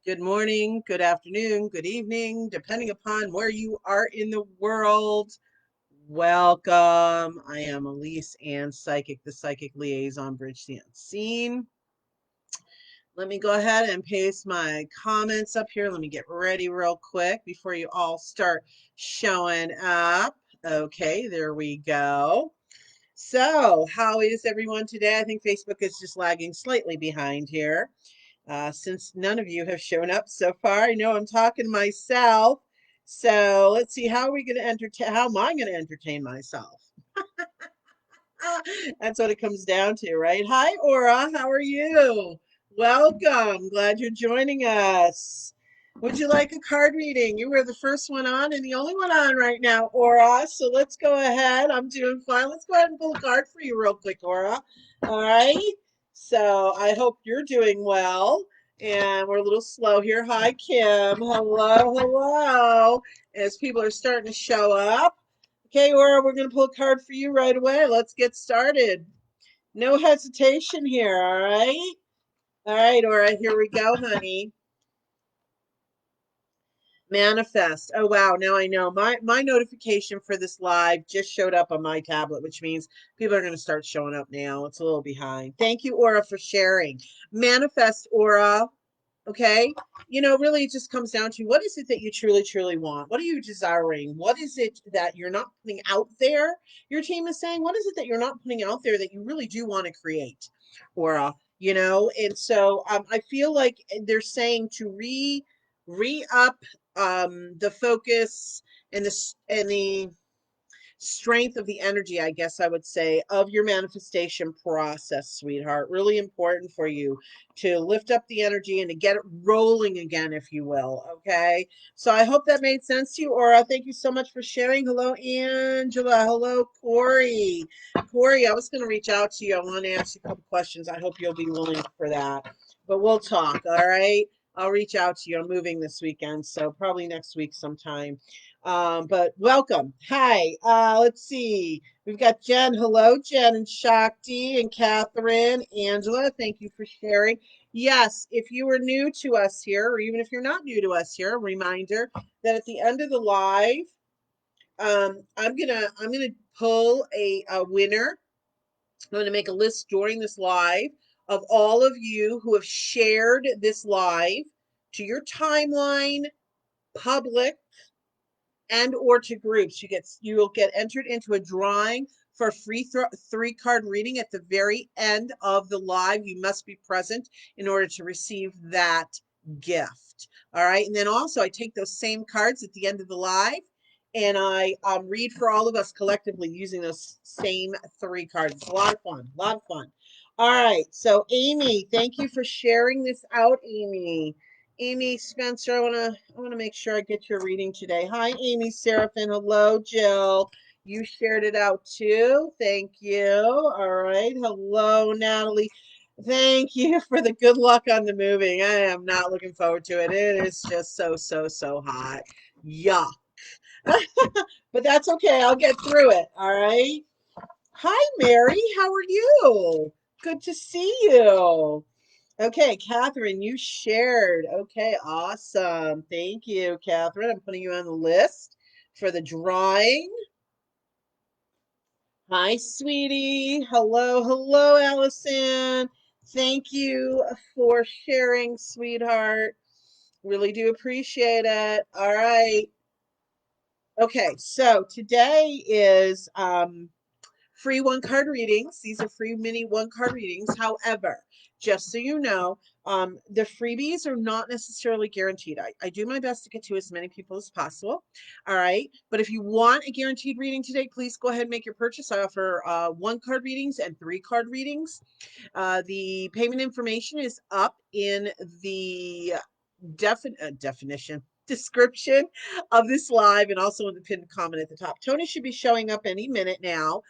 good morning, good afternoon, good evening, depending upon where you are in the world. Welcome. I am Elyse Ann Psychic, the Psychic Liaison, Bridge the Unseen. Let me go ahead and paste my comments up here. Let me get ready real quick before you all start showing up. Okay, there we go. So, how is everyone today? I think Facebook is just lagging slightly behind here. Since none of you have shown up so far. I know I'm talking to myself. So let's see, how are we going to entertain? How am I going to entertain myself? That's what it comes down to, right? Hi, Aura. How are you? Welcome. Glad you're joining us. Would you like a card reading? You were the first one on and the only one on right now, Aura. So let's go ahead. I'm doing fine. Let's go ahead and pull a card for you real quick, Aura. All right. So I hope you're doing well. And we're a little slow here. Hi, Kim. Hello, hello. As people are starting to show up. Okay, Aura, we're going to pull a card for you right away. Let's get started. No hesitation here, all right? All right, Aura, here we go, honey. Manifest. Oh, wow. Now I know. My notification for this live just showed up on my tablet, which means people are going to start showing up now. It's a little behind. Thank you, Aura, for sharing. Manifest, Aura. Okay. Really it just comes down to what is it that you truly, truly want? What are you desiring? What is it that you're not putting out there? Your team is saying, what is it that you're not putting out there that you really do want to create? Or, and so I feel like they're saying to re-up the focus and the strength of the energy, I guess I would say, of your manifestation process, sweetheart. Really important for you to lift up the energy and to get it rolling again, if you will. Okay. So I hope that made sense to you, Aura. Thank you so much for sharing. Hello, Angela. Hello, Corey. Corey, I was going to reach out to you. I want to ask you a couple questions. I hope you'll be willing for that. But we'll talk. All right. I'll reach out to you. I'm moving this weekend, so probably next week sometime. But welcome. Hi. Let's see. We've got Jen. Hello, Jen and Shakti and Catherine, Angela. Thank you for sharing. Yes, if you are new to us here, or even if you're not new to us here, a reminder that at the end of the live, I'm gonna pull a winner. I'm going to make a list during this live of all of you who have shared this live to your timeline, public, and or to groups. You will get entered into a drawing for a free 3-card reading at the very end of the live. You must be present in order to receive that gift. All right. And then also I take those same cards at the end of the live and I read for all of us collectively using those same 3 cards. It's a lot of fun. A lot of fun. All right. So Amy, thank you for sharing this out, Amy. Amy Spencer, I wanna make sure I get your reading today. Hi, Amy Seraphin. Hello, Jill. You shared it out too. Thank you. All right. Hello, Natalie. Thank you for the good luck on the moving. I am not looking forward to it. It is just so, so, so hot. Yuck. But that's okay. I'll get through it. All right. Hi, Mary. How are you? Good to see you. Okay, Catherine, you shared. Okay, awesome. Thank you, Catherine. I'm putting you on the list for the drawing. Hi, sweetie. Hello, hello, Allison. Thank you for sharing, sweetheart. Really do appreciate it. All right. Okay, so today is free 1-card readings. These are free mini 1-card readings. However, just so you know, the freebies are not necessarily guaranteed. I do my best to get to as many people as possible. All right. But if you want a guaranteed reading today, please go ahead and make your purchase. I offer 1-card readings and 3-card readings. The payment information is up in the definition description of this live and also in the pinned comment at the top. Tony should be showing up any minute now.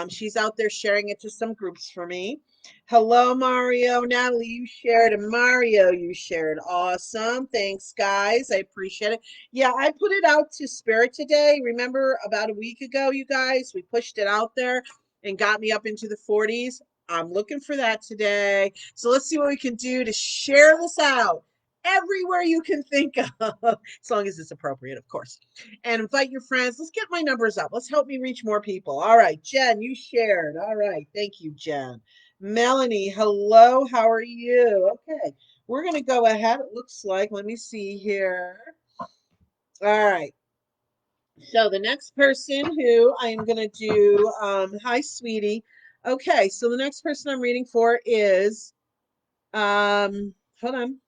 She's out there sharing it to some groups for me. Hello, Mario. Natalie, you shared, and Mario, you shared. Awesome. Thanks, guys. I appreciate it. Yeah, I put it out to Spirit today. Remember about a week ago, you guys, we pushed it out there and got me up into the 40s. I'm looking for that today. So let's see what we can do to share this out everywhere you can think of, as long as it's appropriate, of course. And invite your friends. Let's get my numbers up. Let's help me reach more people. All right, Jen, you shared. All right, thank you, Jen. Melanie, hello, how are you? Okay, we're going to go ahead. It looks like, let me see here. All right. So the next person who I'm going to do, hi, sweetie. Okay, so the next person I'm reading for is, hold on.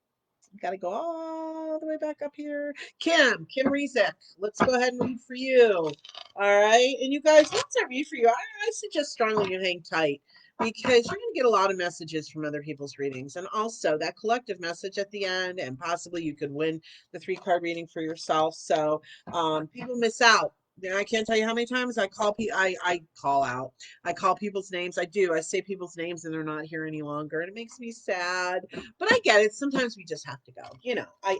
Got to go all the way back up here. Kim Rizek. Let's go ahead and read for you. All right. And you guys, once I read for you, I suggest strongly you hang tight because you're going to get a lot of messages from other people's readings. And also that collective message at the end, and possibly you could win the 3-card reading for yourself. So people miss out. I can't tell you how many times I call people. I call out. I call people's names. I do. I say people's names and they're not here any longer, and it makes me sad. But I get it. Sometimes we just have to go. I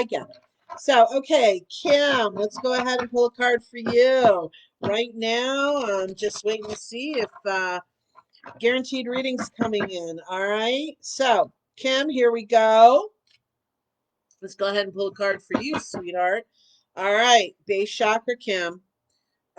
get it. So, okay, Kim, let's go ahead and pull a card for you. Right now, I'm just waiting to see if guaranteed readings coming in. All right. So, Kim, here we go. Let's go ahead and pull a card for you, sweetheart. All right, base chakra, Kim.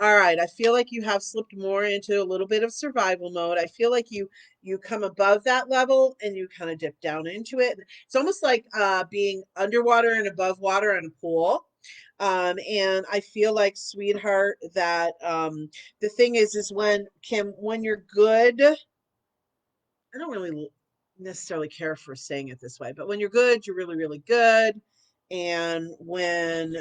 All right, I feel like you have slipped more into a little bit of survival mode. I feel like you come above that level and you kind of dip down into it. It's almost like being underwater and above water in a pool. And I feel like, sweetheart, that the thing is when Kim, when you're good, I don't really necessarily care for saying it this way, but when you're good, you're really, really good. And when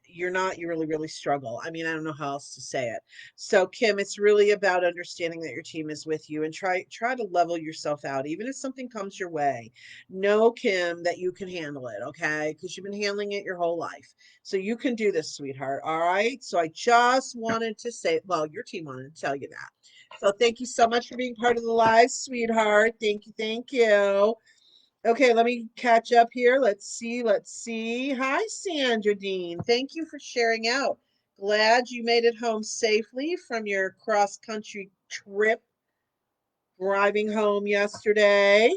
you're not, you really, really struggle. I mean, I don't know how else to say it. So, Kim, it's really about understanding that your team is with you and try to level yourself out, even if something comes your way. Know, Kim, that you can handle it, okay? Because you've been handling it your whole life. So you can do this, sweetheart. All right. So I just wanted to say, well, your team wanted to tell you that. So thank you so much for being part of the live, sweetheart. Thank you, thank you. Okay, let me catch up here. Let's see, let's see. Hi, Sandra Dean. Thank you for sharing out. Glad you made it home safely from your cross-country trip driving home yesterday.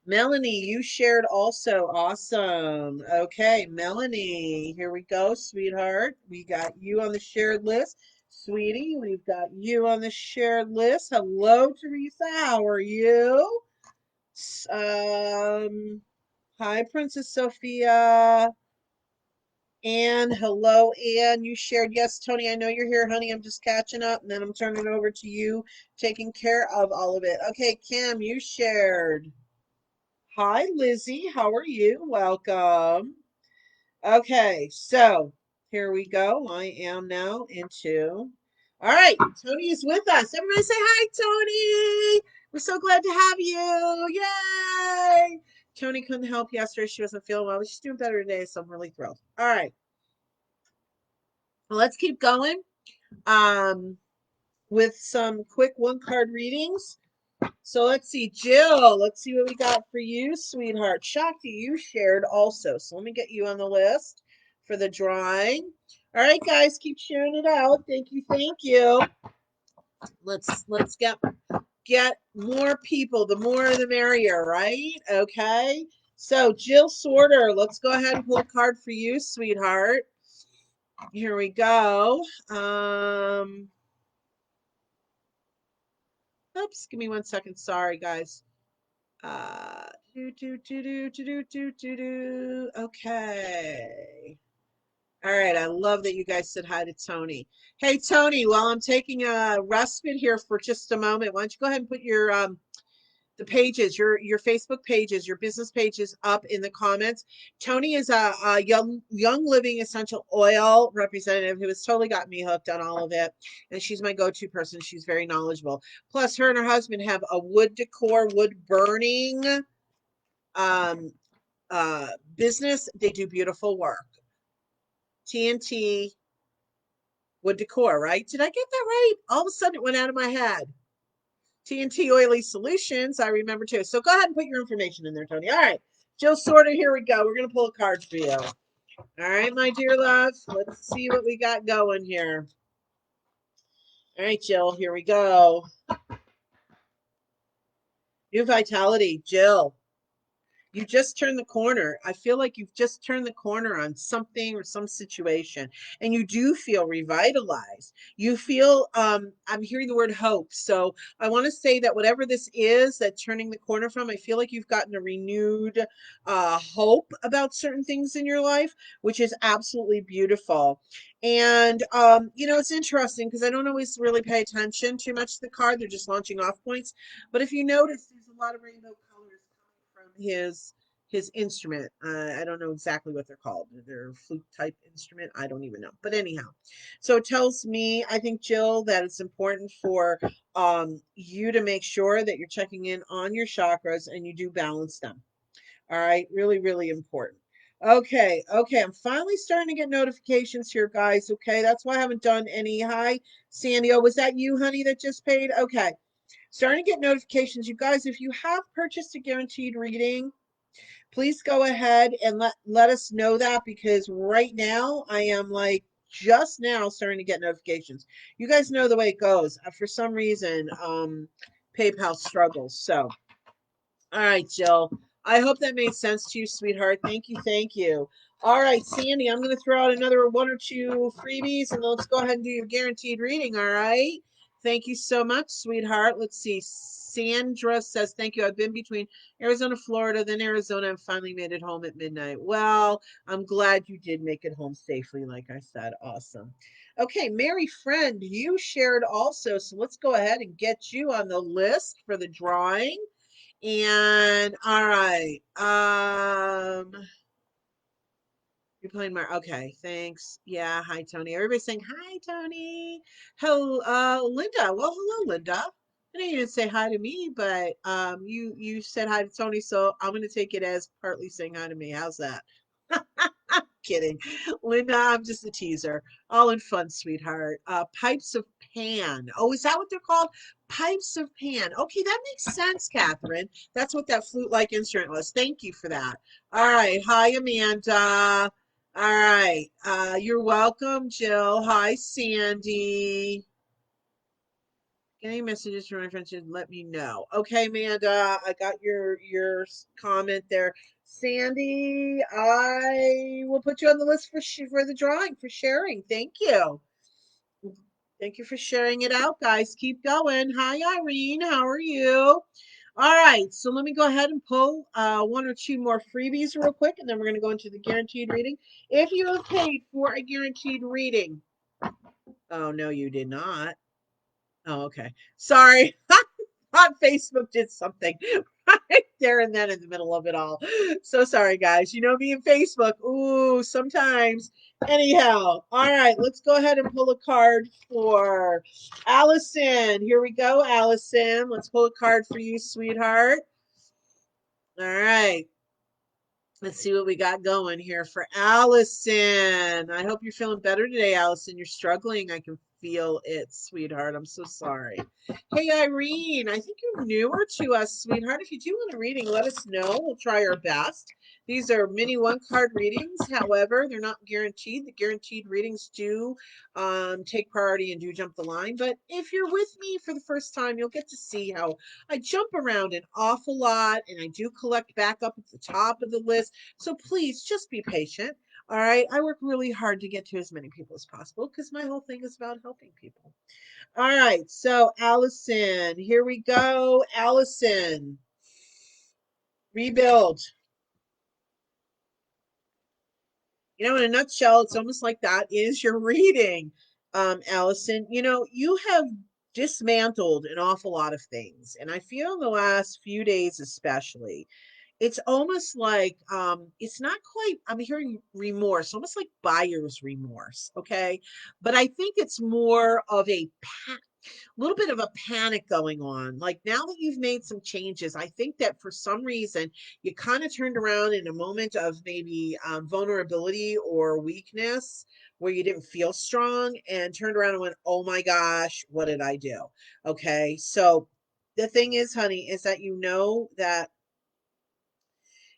Melanie, you shared also. Awesome. Okay, Melanie, here we go, sweetheart. We got you on the shared list. Sweetie, we've got you on the shared list. Hello, Teresa. How are you? Um, Hi, Princess Sophia. Anne, hello, Anne. You shared. Yes, Tony, I know you're here, honey. I'm just catching up, and then I'm turning it over to you, taking care of all of it. Okay, Kim, you shared. Hi, Lizzie. How are you? Welcome. Okay, so here we go. I am now into. All right, Tony is with us. Everybody say hi, Tony. We're so glad to have you. Yay! Tony couldn't help yesterday. She wasn't feeling well, but she's doing better today, so I'm really thrilled. All right, well, let's keep going with some quick 1-card readings. So let's see, Jill, let's see what we got for you, sweetheart. Shakti, you shared also. So let me get you on the list for the drawing. All right, guys, keep sharing it out. Thank you, thank you. Let's get more people. The more the merrier, right? Okay. So Jill Sorter, let's go ahead and pull a card for you, sweetheart. Here we go. Oops, give me 1 second. Sorry, guys. Okay. All right. I love that you guys said hi to Tony. Hey, Tony, while I'm taking a respite here for just a moment, why don't you go ahead and put your the pages, your Facebook pages, your business pages up in the comments. Tony is a young living essential oil representative who has totally got me hooked on all of it, and she's my go-to person. She's very knowledgeable. Plus, her and her husband have a wood decor, wood burning um, business. They do beautiful work. TNT wood decor, right? Did I get that right? All of a sudden, it went out of my head. TNT Oily Solutions, I remember too. So go ahead and put your information in there, Tony. All right, Jill Sorter, here we go. We're going to pull a card for you. All right, my dear love, let's see what we got going here. All right, Jill, here we go. New vitality, Jill. You just turned the corner. I feel like you've just turned the corner on something or some situation, and you do feel revitalized. You feel, I'm hearing the word hope. So I want to say that whatever this is that turning the corner from, I feel like you've gotten a renewed hope about certain things in your life, which is absolutely beautiful. And it's interesting because I don't always really pay attention too much to the card. They're just launching off points. But if you notice, there's a lot of rainbow colors coming from his instrument. I don't know exactly what they're called. They're flute type instrument. I don't even know. But anyhow, so it tells me, I think, Jill, that it's important for you to make sure that you're checking in on your chakras and you do balance them. All right, really, really important. Okay, okay, I'm finally starting to get notifications here, guys. Okay, that's why I haven't done any. Hi, Sandy. Oh, was that you, honey, that just paid? Okay, starting to get notifications. You guys, if you have purchased a guaranteed reading, please go ahead and let us know that, because right now I am like just now starting to get notifications. You guys know the way it goes. For some reason, PayPal struggles. So all right, Jill. I hope that made sense to you, sweetheart. Thank you. Thank you. All right, Sandy, I'm going to throw out another one or two freebies and let's go ahead and do your guaranteed reading. All right. Thank you so much, sweetheart. Let's see. Sandra says, thank you. I've been between Arizona, Florida, then Arizona, and finally made it home at midnight. Well, I'm glad you did make it home safely, like I said. Awesome. Okay, Mary Friend, you shared also. So let's go ahead and get you on the list for the drawing. And all right. You're playing Mar okay, thanks. Yeah, hi Tony. Everybody's saying hi, Tony. Hello, Linda. Well, hello, Linda. I know you didn't say hi to me, but you said hi to Tony, so I'm gonna take it as partly saying hi to me. How's that? Kidding. Linda, I'm just a teaser. All in fun, sweetheart. Pipes of Pan. Oh, is that what they're called? Pipes of Pan. Okay, that makes sense, Catherine. That's what that flute-like instrument was. Thank you for that. All right. Hi, Amanda. All right. You're welcome, Jill. Hi, Sandy. Any messages from my friends, just let me know. Okay, Amanda, I got your comment there. Sandy, I will put you on the list for the drawing for sharing. Thank you. Thank you for sharing it out, guys. Keep going. Hi, Irene. How are you? All right, so let me go ahead and pull one or two more freebies real quick, and then we're going to go into the guaranteed reading. If you have paid for a guaranteed reading, oh no, you did not. Oh, okay. Sorry. Thought Facebook did something right there and then in the middle of it all. So sorry, guys. You know me and Facebook. Ooh, sometimes. Anyhow, all right, let's go ahead and pull a card for Allison. Here we go, Allison. Let's pull a card for you, sweetheart. All right. Let's see what we got going here for Allison. I hope you're feeling better today, Allison. You're struggling. I can feel it, sweetheart. I'm so sorry. Hey, Irene, I think you're newer to us, sweetheart. If you do want a reading, let us know. We'll try our best. These are mini one card readings. However, they're not guaranteed. The guaranteed readings do take priority and do jump the line. But if you're with me for the first time, you'll get to see how I jump around an awful lot and I do collect back up at the top of the list. So please just be patient. All right. I work really hard to get to as many people as possible because my whole thing is about helping people. All right. So, Allison, here we go. Allison, rebuild. In a nutshell, it's almost like that is your reading, Allison. You have dismantled an awful lot of things. And I feel in the last few days, especially, it's almost like it's not quite, I'm hearing remorse, almost like buyer's remorse. Okay. But I think it's more of a little bit of a panic going on. Like now that you've made some changes, I think that for some reason you kind of turned around in a moment of maybe vulnerability or weakness where you didn't feel strong and turned around and went, oh my gosh, what did I do? Okay. So the thing is, honey, is that that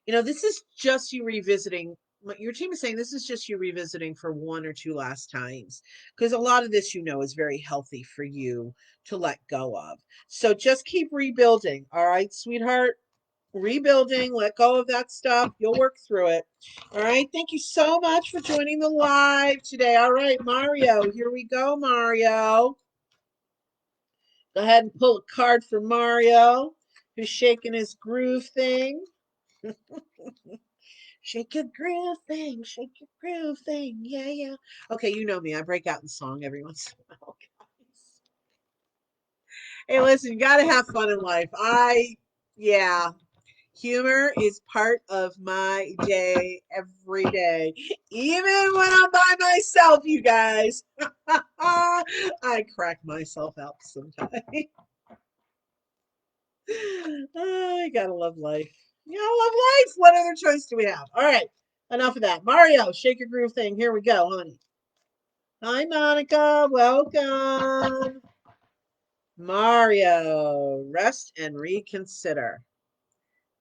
this is just you revisiting. Your team is saying this is just you revisiting for one or two last times because a lot of this, is very healthy for you to let go of. So just keep rebuilding. All right, sweetheart. rebuilding, let go of that stuff. You'll work through it. All right. Thank you so much for joining the live today. All right, Mario, here we go, Mario. Go ahead and pull a card for Mario, who's shaking his groove thing. Shake your groove thing, shake your groove thing. Yeah, yeah. Okay, you know me. I break out in song every once in a while, guys. Hey, listen, you gotta have fun in life. Yeah, humor is part of my day every day, even when I'm by myself, you guys. I crack myself up sometimes. I gotta love life. You gotta love life. What other choice do we have? All right, enough of that. Mario, shake your groove thing. Here we go, honey. Hi, Monica. Welcome. Mario, rest and reconsider.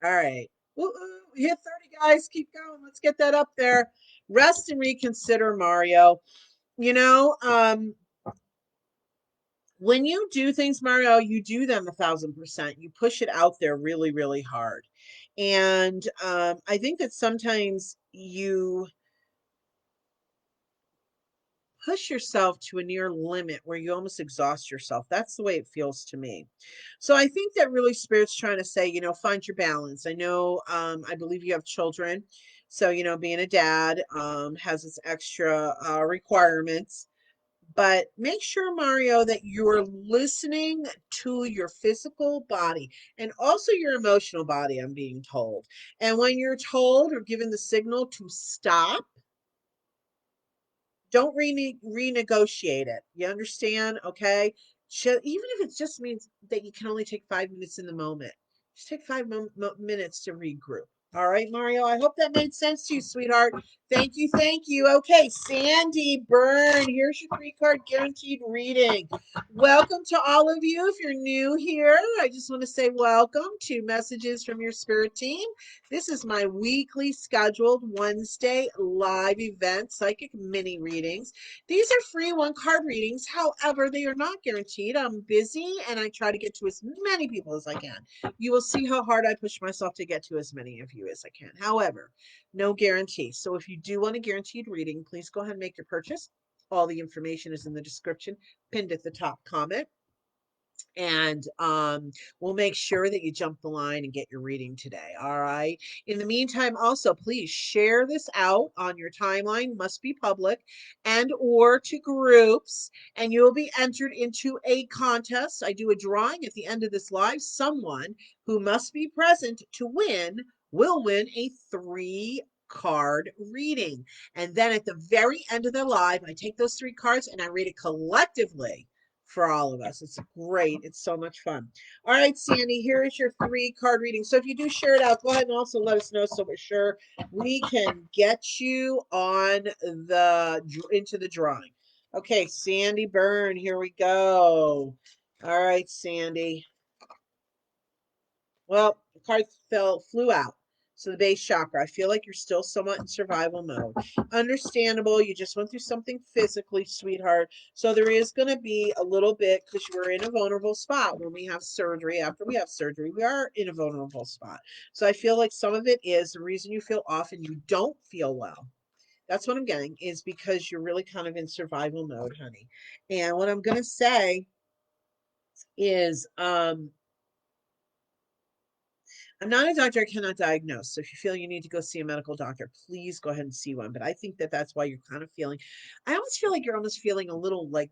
All right. Woo-hoo. We hit 30, guys. Keep going. Let's get that up there. Rest and reconsider, Mario. You know, when you do things, Mario, you do them 1,000%. You push it out there really, really hard. And I think that sometimes you push yourself to a near limit where you almost exhaust yourself. That's the way it feels to me. So I think that really Spirit's trying to say, find your balance. I know, I believe you have children. So, being a dad has its extra requirements. But make sure, Mario, that you're listening to your physical body and also your emotional body, I'm being told. And when you're told or given the signal to stop, don't renegotiate it. You understand? Okay. Even if it just means that you can only take 5 minutes in the moment, just take 5 minutes to regroup. All right, Mario. I hope that made sense to you, sweetheart. Thank you. Thank you. Okay, Sandy Byrne. Here's your 3-card guaranteed reading. Welcome to all of you. If you're new here, I just want to say welcome to Messages from Your Spirit Team. This is my weekly scheduled Wednesday live event, psychic mini readings. These are free 1-card readings. However, they are not guaranteed. I'm busy and I try to get to as many people as I can. You will see how hard I push myself to get to as many of you as I can. However, no guarantee. So if you do want a guaranteed reading, please go ahead and make your purchase. All the information is in the description, pinned at the top comment. And we'll make sure that you jump the line and get your reading today. All right. In the meantime, also please share this out on your timeline, must be public, and or to groups, and you'll be entered into a contest. I do a drawing at the end of this live. Someone who must be present to win will win a 3-card reading. And then at the very end of the live, I take those 3 cards and I read it collectively for all of us. It's great. It's so much fun. All right, Sandy, here is your 3-card reading. So if you do share it out, go ahead and also let us know so we're sure we can get you on into the drawing. Okay, Sandy Byrne, here we go. All right, Sandy. Well, the card flew out. So the base chakra, I feel like you're still somewhat in survival mode. Understandable. You just went through something physically, sweetheart. So there is going to be a little bit because you were in a vulnerable spot when we have surgery. After we have surgery, we are in a vulnerable spot. So I feel like some of it is the reason you feel off and you don't feel well. That's what I'm getting is because you're really kind of in survival mode, honey. And what I'm going to say is, I'm not a doctor. I cannot diagnose. So if you feel you need to go see a medical doctor, please go ahead and see one. But I think that that's why you're kind of feeling, I almost feel like you're almost feeling a little like,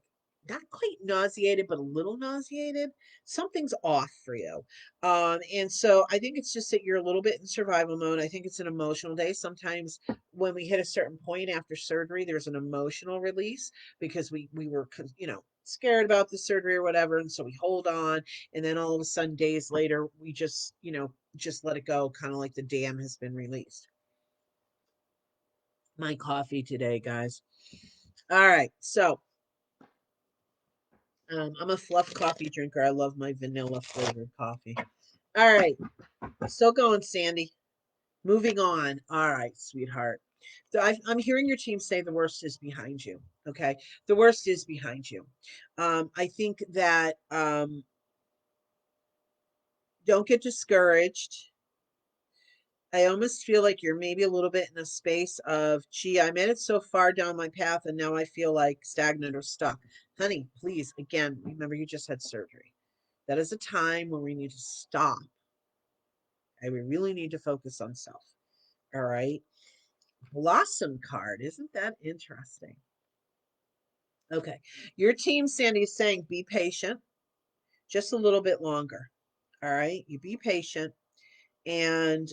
not quite nauseated, but a little nauseated. Something's off for you. And so I think it's just that you're a little bit in survival mode. I think it's an emotional day. Sometimes when we hit a certain point after surgery, there's an emotional release because we were, scared about the surgery or whatever. And so we hold on. And then all of a sudden, days later, we just let it go, kind of like the dam has been released. My coffee today, guys. All right, so I'm a fluff coffee drinker. I love my vanilla flavored coffee. All right, still going, Sandy. Moving on. All right, sweetheart. So I'm hearing your team say the worst is behind you. Okay, the worst is behind you. I think that don't get discouraged. I almost feel like you're maybe a little bit in a space of, gee, I made it so far down my path and now I feel like stagnant or stuck. Honey, please, again, remember you just had surgery. That is a time when we need to stop and we really need to focus on self. All right. Blossom card. Isn't that interesting? Okay. Your team, Sandy, is saying be patient just a little bit longer. All right. You be patient. And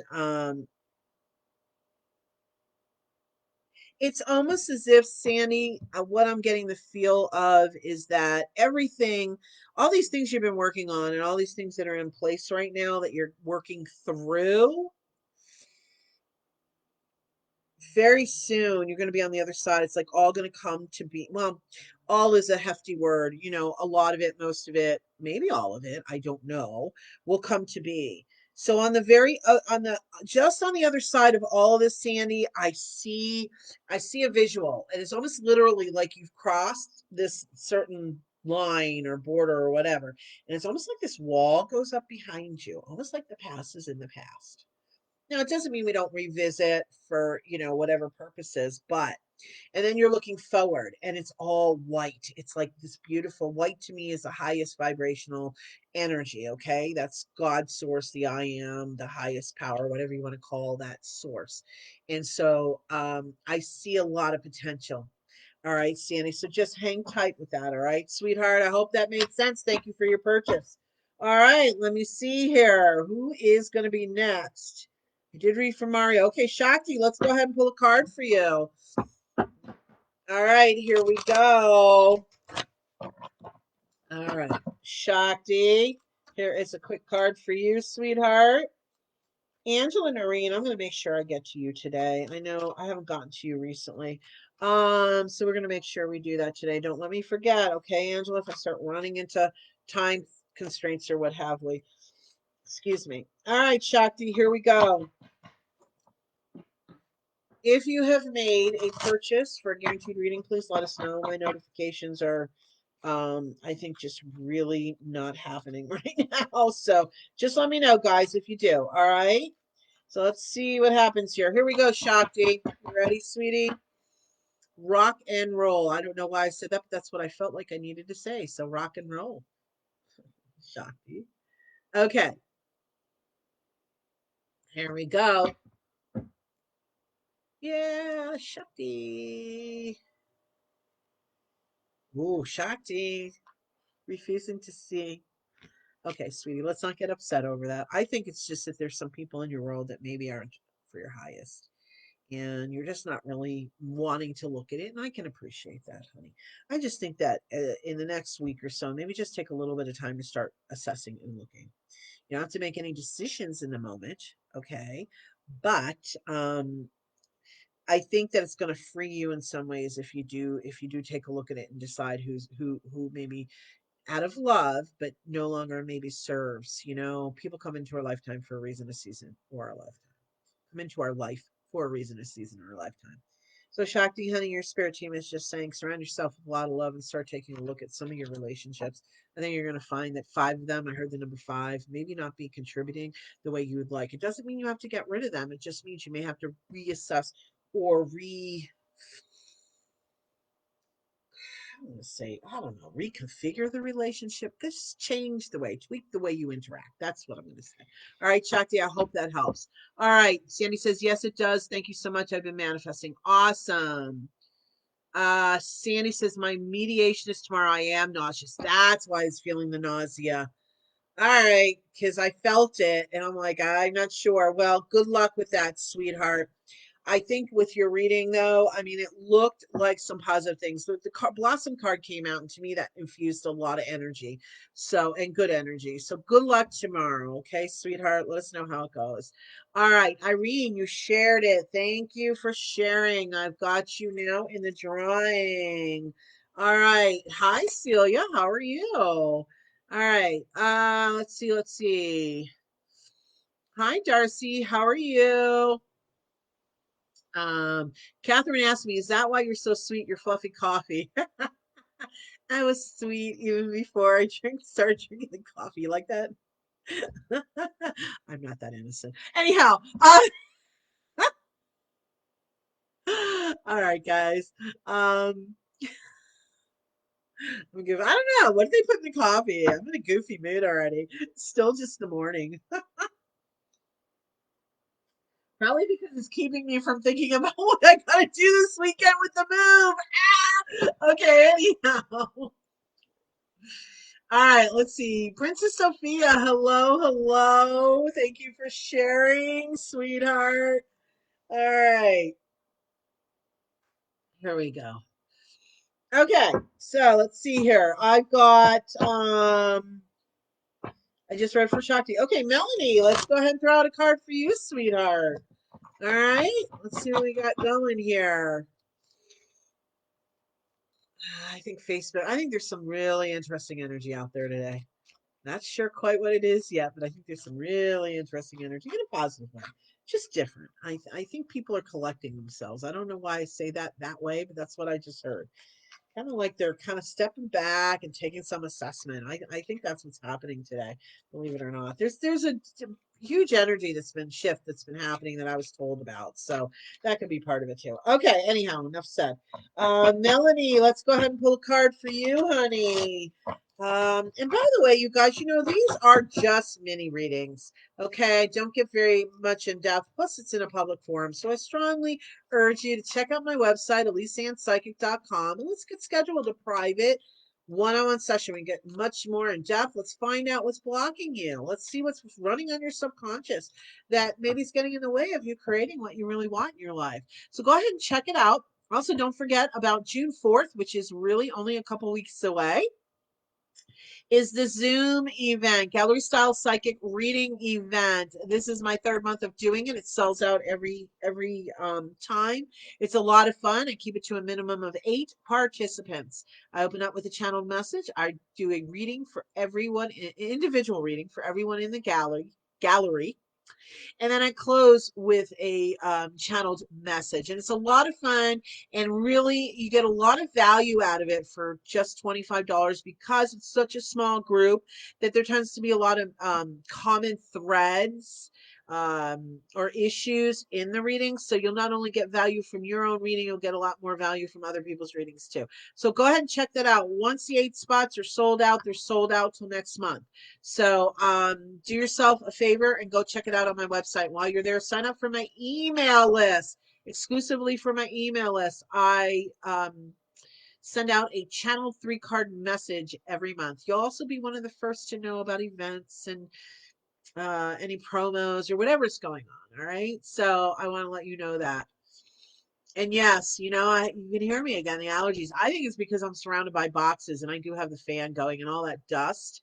it's almost as if, Sandy, what I'm getting the feel of is that everything, all these things you've been working on and all these things that are in place right now that you're working through, very soon you're going to be on the other side. It's like all going to come to be, well, all is a hefty word, you know, a lot of it, most of it, maybe all of it, I don't know, will come to be. So on the very on the just on the other side of all of this, Sandy, I see a visual, and it's almost literally like you've crossed this certain line or border or whatever, and it's almost like this wall goes up behind you, almost like the past is in the past. Now, it doesn't mean we don't revisit for, whatever purposes, but, and then you're looking forward and it's all white. It's like this beautiful white to me is the highest vibrational energy. Okay. That's God source, the I am, the highest power, whatever you want to call that source. And so, I see a lot of potential. All right, Sandy. So just hang tight with that. All right, sweetheart. I hope that made sense. Thank you for your purchase. All right, let me see here. Who is going to be next? I did read from Mario. Okay, Shakti, let's go ahead and pull a card for you. All right, here we go. All right, Shakti, here is a quick card for you, sweetheart. Angela Noreen, I'm going to make sure I get to you today. I know I haven't gotten to you recently. So we're going to make sure we do that today. Don't let me forget, okay, Angela, if I start running into time constraints or what have we. Excuse me. All right, Shakti, here we go. If you have made a purchase for a guaranteed reading, please let us know. My notifications are, I think, just really not happening right now. So just let me know, guys, if you do. All right. So let's see what happens here. Here we go, Shakti. You ready, sweetie? Rock and roll. I don't know why I said that, but that's what I felt like I needed to say. So rock and roll, Shakti. Okay. Here we go. Yeah, Shakti. Ooh, Shakti. Refusing to see. Okay, sweetie, let's not get upset over that. I think it's just that there's some people in your world that maybe aren't for your highest. And you're just not really wanting to look at it. And I can appreciate that, honey. I just think that in the next week or so, maybe just take a little bit of time to start assessing and looking. You don't have to make any decisions in the moment, okay? But I think that it's going to free you in some ways if you do take a look at it and decide who maybe out of love, but no longer maybe serves. People come into our lifetime for a reason, a season, or a lifetime. Come into our life for a reason, a season, or a lifetime. So, Shakti, honey, your spirit team is just saying surround yourself with a lot of love and start taking a look at some of your relationships. I think you're going to find that 5 of them, I heard the number 5, maybe not be contributing the way you would like. It doesn't mean you have to get rid of them. It just means you may have to reassess or I'm going to say, I don't know, reconfigure the relationship. Just change the way, tweak the way you interact. That's what I'm going to say. All right, Shakti, I hope that helps. All right, Sandy says, yes, it does. Thank you so much. I've been manifesting. Awesome. Sandy says, my mediation is tomorrow. I am nauseous. That's why I was feeling the nausea. All right, because I felt it and I'm like, I'm not sure. Well, good luck with that, sweetheart. I think with your reading, though, I mean, it looked like some positive things. The Blossom card came out, and to me, that infused a lot of energy. So, and good energy. So, good luck tomorrow. Okay, sweetheart. Let us know how it goes. All right, Irene, you shared it. Thank you for sharing. I've got you now in the drawing. All right. Hi, Celia. How are you? All right. Let's see. Let's see. Hi, Darcy. How are you? Um, Catherine asked me, "Is that why you're so sweet? Your fluffy coffee." I was sweet even before I started drinking the coffee like that. I'm not that innocent. Anyhow, All right, guys. I don't know. What did they put in the coffee? I'm in a goofy mood already. Still just the morning. Probably because it's keeping me from thinking about what I gotta do this weekend with the move. Ah! Okay, anyhow. All right, let's see. Princess Sophia, hello, hello. Thank you for sharing, sweetheart. All right, here we go. Okay, so let's see here. I've got I just read for Shakti. Okay, Melanie, let's go ahead and throw out a card for you, sweetheart. All right, let's see what we got going here. I think Facebook, I think there's some really interesting energy out there today. Not sure quite what it is yet, but I think there's some really interesting energy in a positive way. Just different. I think people are collecting themselves. I don't know why I say that way, but that's what I just heard. Kind of like they're kind of stepping back and taking some assessment. I think that's what's happening today, believe it or not. There's a huge energy that's been happening that I was told about. So that could be part of it too. Okay, anyhow, enough said. Melanie, let's go ahead and pull a card for you, honey. And by the way, you guys, these are just mini readings. Okay, don't get very much in depth. Plus, it's in a public forum. So I strongly urge you to check out my website, ElyseAnnPsychic.com, and let's get scheduled a private one-on-one session. We get much more in depth. Let's find out what's blocking you. Let's see what's running on your subconscious that maybe is getting in the way of you creating what you really want in your life. So go ahead and check it out. Also, don't forget about June 4th, which is really only a couple weeks away, is the Zoom event, Gallery Style Psychic Reading Event. This is my third month of doing it. It sells out every time. It's a lot of fun. I keep it to a minimum of 8 participants. I open up with a channeled message. I do a reading for everyone, individual reading for everyone in the gallery. And then I close with a channeled message. And it's a lot of fun. And really, you get a lot of value out of it for just $25 because it's such a small group that there tends to be a lot of common threads or issues in the readings. So you'll not only get value from your own reading, you'll get a lot more value from other people's readings too. So go ahead and check that out. Once the 8 spots are sold out, they're sold out till next month. So do yourself a favor and go check it out on my website. While you're there, sign up for my email list. Exclusively for my email list, I send out a channel 3 card message every month. You'll also be one of the first to know about events and any promos or whatever's going on. All right. So I want to let you know that. And yes, you can hear me again, the allergies. I think it's because I'm surrounded by boxes and I do have the fan going and all that dust.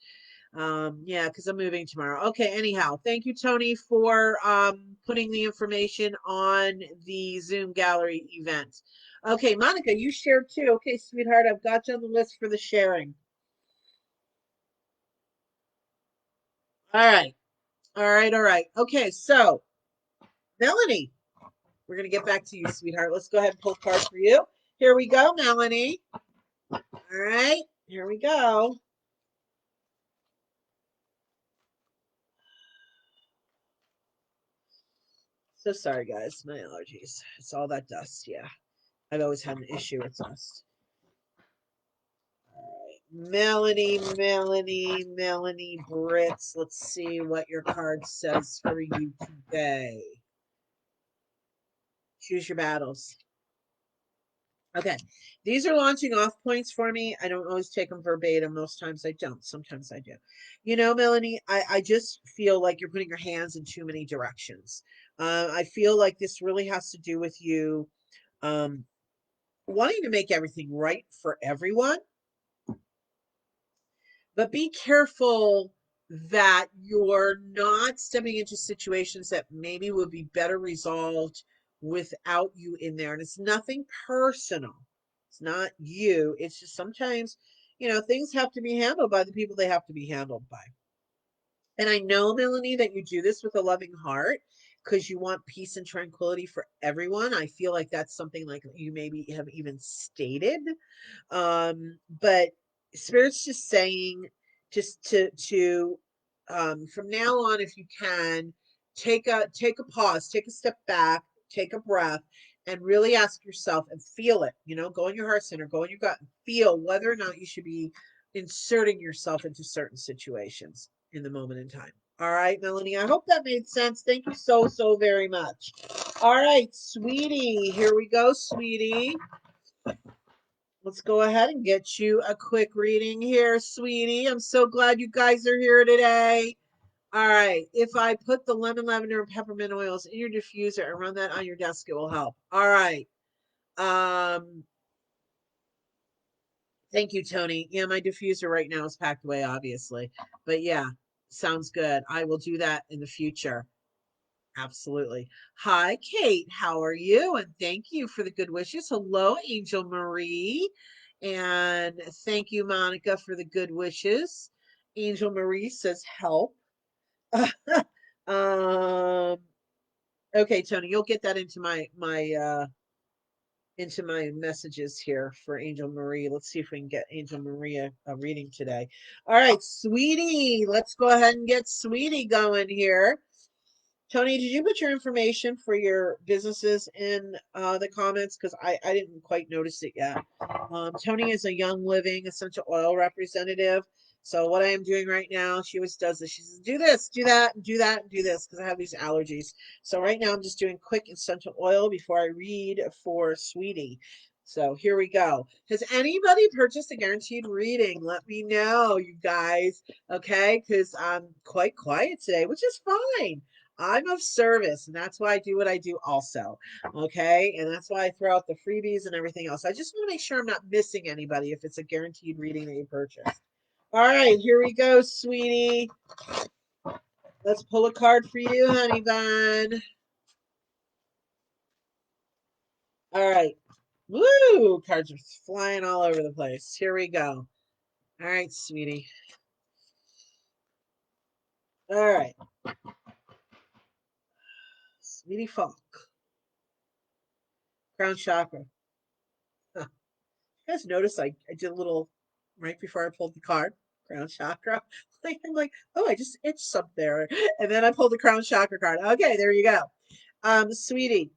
Yeah, because I'm moving tomorrow. Okay, anyhow, thank you, Tony, for putting the information on the Zoom gallery event. Okay, Monica, you shared too. Okay, sweetheart, I've got you on the list for the sharing. All right, all right, all right. Okay, so Melanie, we're gonna get back to you, sweetheart. Let's go ahead and pull a card for you. Here we go, Melanie. All right, here we go. So sorry, guys. My allergies. It's all that dust. Yeah, I've always had an issue with dust. Melanie Brits. Let's see what your card says for you today. Choose your battles. Okay, these are launching off points for me. I don't always take them verbatim. Most times I don't. Sometimes I do. Melanie, I just feel like you're putting your hands in too many directions. I feel like this really has to do with you um, wanting to make everything right for everyone, but be careful that you're not stepping into situations that maybe would be better resolved without you in there. And it's nothing personal. It's not you. It's just sometimes, things have to be handled by the people they have to be handled by. And I know, Melanie, that you do this with a loving heart because you want peace and tranquility for everyone. I feel like that's something like you maybe have even stated. But Spirit's just saying, just to from now on, if you can, take a pause, take a step back, take a breath, and really ask yourself and feel it. Go in your heart center, go in your gut and feel whether or not you should be inserting yourself into certain situations in the moment in time. All right, Melanie, I hope that made sense. Thank you so, so very much. All right, sweetie, here we go, sweetie. Let's go ahead and get you a quick reading here, sweetie. I'm so glad you guys are here today. All right. If I put the lemon, lavender, and peppermint oils in your diffuser and run that on your desk, it will help. All right. Thank you, Tony. Yeah, my diffuser right now is packed away, obviously. But yeah, sounds good. I will do that in the future. Absolutely. Hi, Kate. How are you? And thank you for the good wishes. Hello, Angel Marie. And thank you, Monica, for the good wishes. Angel Marie says help. um, okay, Tony, you'll get that into my messages here for Angel Marie. Let's see if we can get Angel Marie a reading today. All right, Sweetie, let's go ahead and get Sweetie going here. Tony, did you put your information for your businesses in the comments? Because I didn't quite notice it yet. Tony is a Young Living essential oil representative. So what I am doing right now, she always does this. She says, do this, do that, do that, and do this, because I have these allergies. So right now I'm just doing quick essential oil before I read for Sweetie. So here we go. Has anybody purchased a guaranteed reading? Let me know, you guys. Okay, because I'm quite quiet today, which is fine. I'm of service, and that's why I do what I do also. Okay, and that's why I throw out the freebies and everything else. I just want to make sure I'm not missing anybody if it's a guaranteed reading that you purchase. All right, here we go, sweetie. Let's pull a card for you, honey bun. All right. Woo! Cards are flying all over the place. Here we go. All right, sweetie. All right. Sweetie Falk. Crown chakra. Huh. You guys notice I did a little right before I pulled the card, crown chakra. I'm like, oh, I just itched something there. And then I pulled the crown chakra card. Okay, there you go. Sweetie,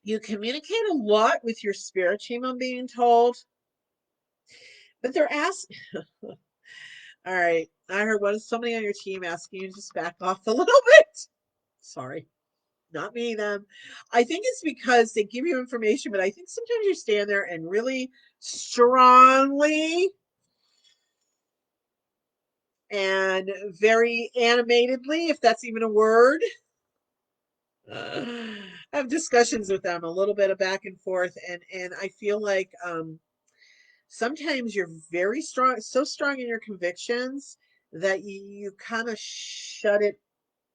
you communicate a lot with your spirit team, I'm being told. But they're asking, all right, I heard what is somebody on your team asking you to just back off a little bit. Sorry. Not me, them. I think it's because they give you information, but I think sometimes you stand there and really strongly and very animatedly, if that's even a word, have discussions with them, a little bit of back and forth, and I feel like sometimes you're very strong, so strong in your convictions that you kind of shut it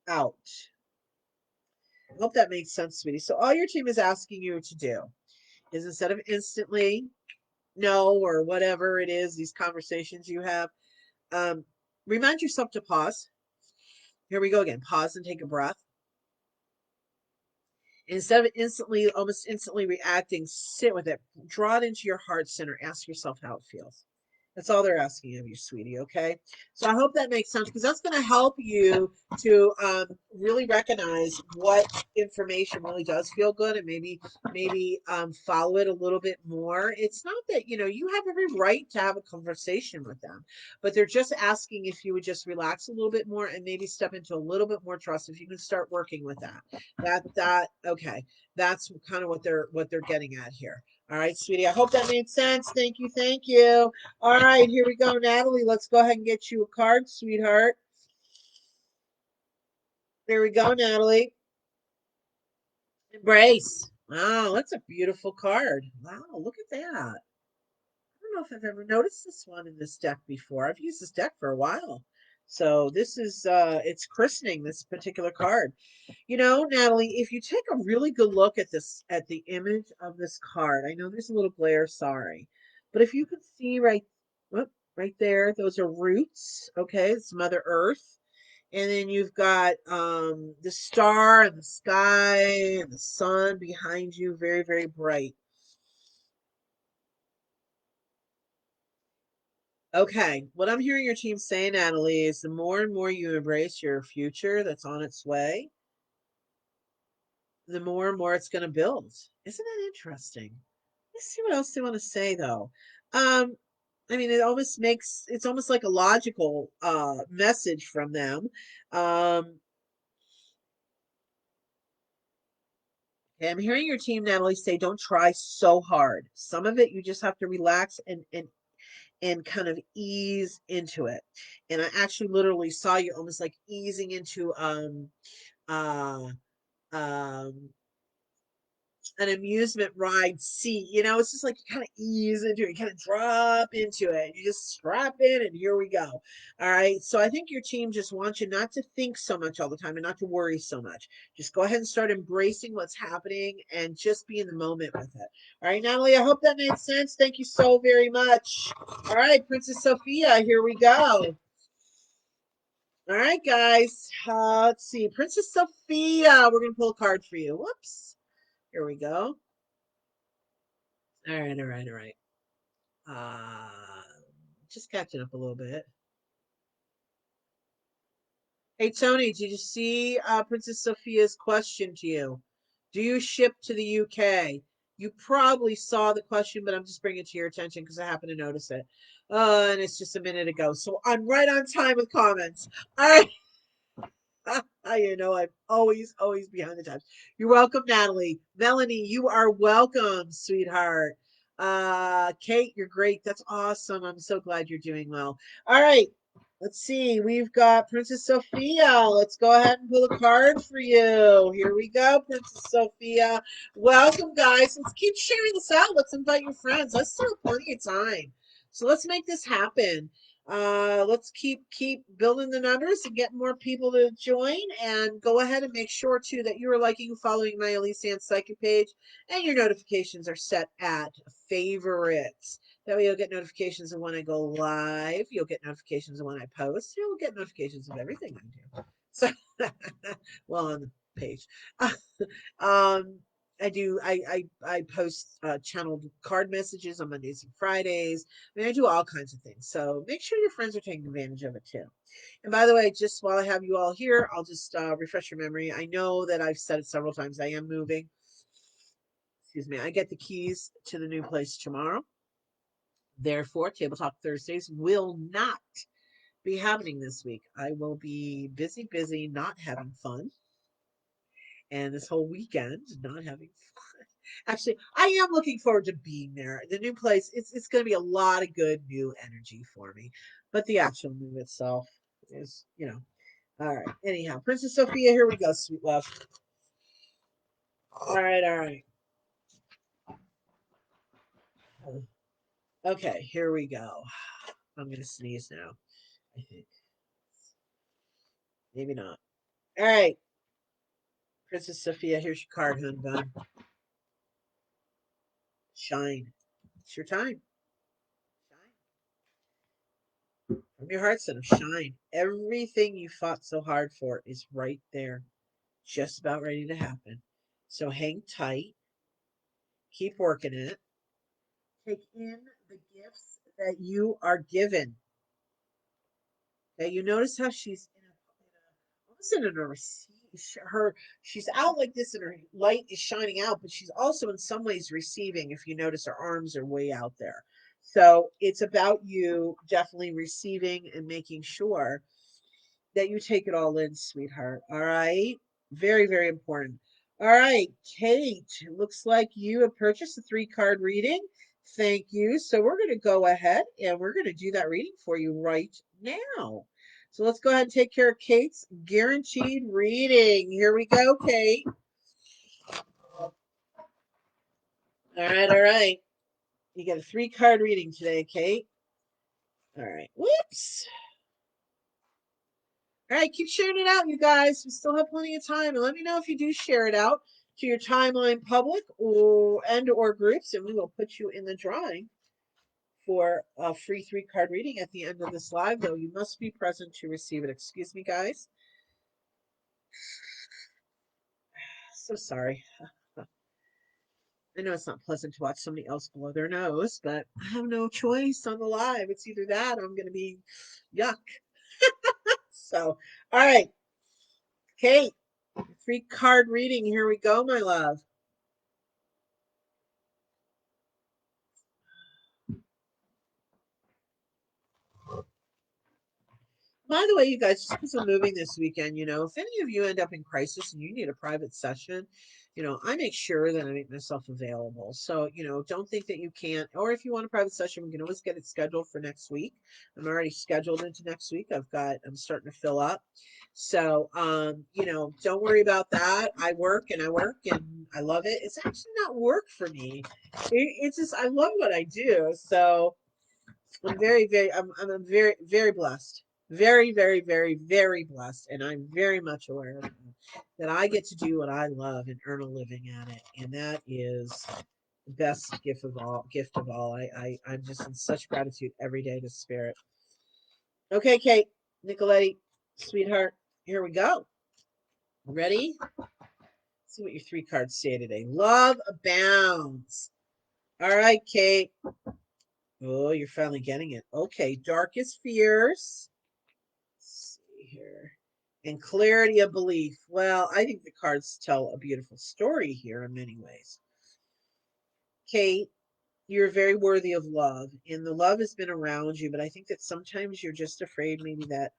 out. I hope that makes sense, sweetie. So all your team is asking you to do is, instead of instantly no or whatever it is, these conversations you have, um, remind yourself to pause. Here we go again. Pause and take a breath. Instead of almost instantly reacting, sit with it. Draw it into your heart center. Ask yourself how it feels. That's all they're asking of you, sweetie. Okay. So I hope that makes sense, because that's going to help you to really recognize what information really does feel good, and maybe follow it a little bit more. It's not that, you have every right to have a conversation with them, but they're just asking if you would just relax a little bit more and maybe step into a little bit more trust. If you can start working with that, okay, that's kind of what they're getting at here. All right, sweetie. I hope that made sense. Thank you. Thank you. All right, here we go, Natalie. Let's go ahead and get you a card, sweetheart. There we go, Natalie. Embrace. Wow, that's a beautiful card. Wow, look at that. I don't know if I've ever noticed this one in this deck before. I've used this deck for a while. So this is it's christening this particular card. Natalie, if you take a really good look at the image of this card, I know there's a little glare, sorry. But if you can see right there, those are roots, okay? It's Mother Earth. And then you've got the star and the sky and the sun behind you, very, very bright. Okay, what I'm hearing your team say, Natalie, is the more and more you embrace your future that's on its way, the more and more it's going to build. Isn't that interesting? Let's see what else they want to say though. Um, I mean, it's almost like a logical message from them. Um, okay, I'm hearing your team, Natalie, say don't try so hard. Some of it you just have to relax and kind of ease into it. And I actually literally saw you almost like easing into uh um an amusement ride seat. You know, it's just like you kind of ease into it, you kind of drop into it. You just strap in and here we go. All right. So I think your team just wants you not to think so much all the time and not to worry so much. Just go ahead and start embracing what's happening and just be in the moment with it. All right, Natalie, I hope that made sense. Thank you so very much. All right, Princess Sophia, here we go. All right, guys. Let's see. Princess Sophia, we're going to pull a card for you. Whoops. Here we go. All right, all right, all right. Uh, just catching up a little bit. Hey, Tony, did you see Princess Sophia's question to you? Do you ship to the UK? You probably saw the question, but I'm just bringing it to your attention because I happened to notice it. And it's just a minute ago. So I'm right on time with comments. All right. You know, I'm always behind the times. You're welcome, Natalie. Melanie, you are welcome, sweetheart. Kate, you're great. That's awesome. I'm so glad you're doing well. All right. Let's see. We've got Princess Sophia. Let's go ahead and pull a card for you. Here we go, Princess Sophia. Welcome, guys. Let's keep sharing this out. Let's invite your friends. Let's still have plenty of time. So let's make this happen. Let's keep building the numbers and get more people to join, and go ahead and make sure too that you are liking and following my Elyse Ann Psychic page, and your notifications are set at favorites. That way you'll get notifications of when I go live, you'll get notifications of when I post, you'll get notifications of everything I do. So well, on the page. um I post channeled card messages on Mondays and Fridays. I mean, I do all kinds of things. So make sure your friends are taking advantage of it too. And by the way, just while I have you all here, I'll just refresh your memory. I know that I've said it several times. I am moving. Excuse me. I get the keys to the new place tomorrow. Therefore, Table Talk Thursdays will not be happening this week. I will be busy, not having fun. And this whole weekend, not having fun. Actually, I am looking forward to being there. The new place, it's going to be a lot of good new energy for me. But the actual move itself is, you know. All right. Anyhow, Princess Sophia, here we go, sweet love. All right, all right. Okay, here we go. I'm going to sneeze now, I think. Maybe not. All right. Princess Sophia, here's your card, hun bun. Shine. It's your time. Shine. From your heart center, shine. Everything you fought so hard for is right there, just about ready to happen. So hang tight, keep working it. Take in the gifts that you are given. Okay, you notice how she's almost in a her she's out like this and her light is shining out, but she's also in some ways receiving. If you notice, her arms are way out there. So it's about you definitely receiving and making sure that you take it all in, sweetheart. All right. Very important. All right, Kate, looks like you have purchased a 3-card reading. Thank you. So we're going to go ahead and we're going to do that reading for you right now. So let's go ahead and take care of Kate's guaranteed reading. Here we go, Kate. All right, all right. You get a 3-card reading today, Kate. All right. Whoops. All right, keep sharing it out, you guys. We still have plenty of time. And let me know if you do share it out to your timeline public or groups, and we will put you in the drawing for a free 3-card reading at the end of this live, though you must be present to receive it. Excuse me, guys. So sorry. I know it's not pleasant to watch somebody else blow their nose, but I have no choice on the live. It's either that or I'm going to be yuck. So, all right, Kate, 3-card reading. Here we go, my love. By the way, you guys, just because I'm moving this weekend, if any of you end up in crisis and you need a private session, I make sure that I make myself available. So, don't think that you can't, or if you want a private session, we can always get it scheduled for next week. I'm already scheduled into next week. I'm starting to fill up. So, don't worry about that. I work and I love it. It's actually not work for me. It's just, I love what I do. So, I'm very, very blessed. Very, very, very, very blessed. And I'm very much aware of that I get to do what I love and earn a living at it. And that is the best gift of all. I'm just in such gratitude every day to spirit. Okay, Kate, Nicoletti, sweetheart, here we go. Ready? Let's see what your 3 cards say today. Love abounds. All right, Kate. Oh, you're finally getting it. Okay, darkest fears. Let's see here. And clarity of belief. Well, I think the cards tell a beautiful story here in many ways. Kate, you're very worthy of love, and the love has been around you, but I think that sometimes you're just afraid maybe that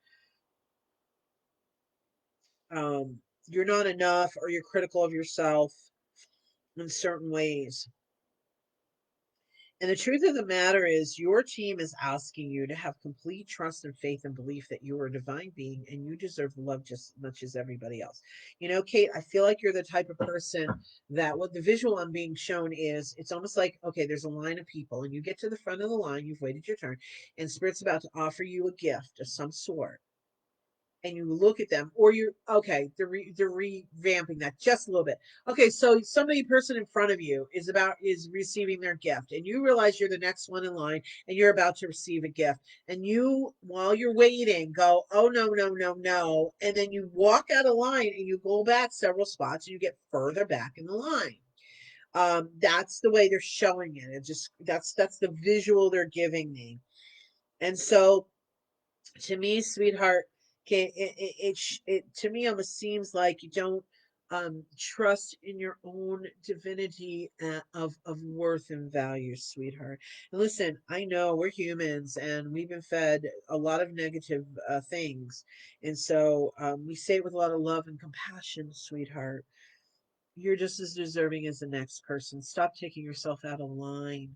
you're not enough or you're critical of yourself in certain ways. And the truth of the matter is, your team is asking you to have complete trust and faith and belief that you are a divine being and you deserve love just as much as everybody else. Kate, I feel like you're the type of person that what the visual I'm being shown is it's almost like, okay, there's a line of people and you get to the front of the line, you've waited your turn, and Spirit's about to offer you a gift of some sort, and you look at them, or you're okay, they're revamping that just a little bit. Okay, so somebody person in front of you is receiving their gift, and you realize you're the next one in line and you're about to receive a gift, and you, while you're waiting, go, oh no, no, no, no, and then you walk out of line and you go back several spots and you get further back in the line. That's the way they're showing it. It just that's the visual they're giving me. And so to me, sweetheart, okay, it to me almost seems like you don't trust in your own divinity of worth and value, sweetheart. And listen, I know we're humans and we've been fed a lot of negative things, and so we say it with a lot of love and compassion, sweetheart. You're just as deserving as the next person. Stop taking yourself out of line.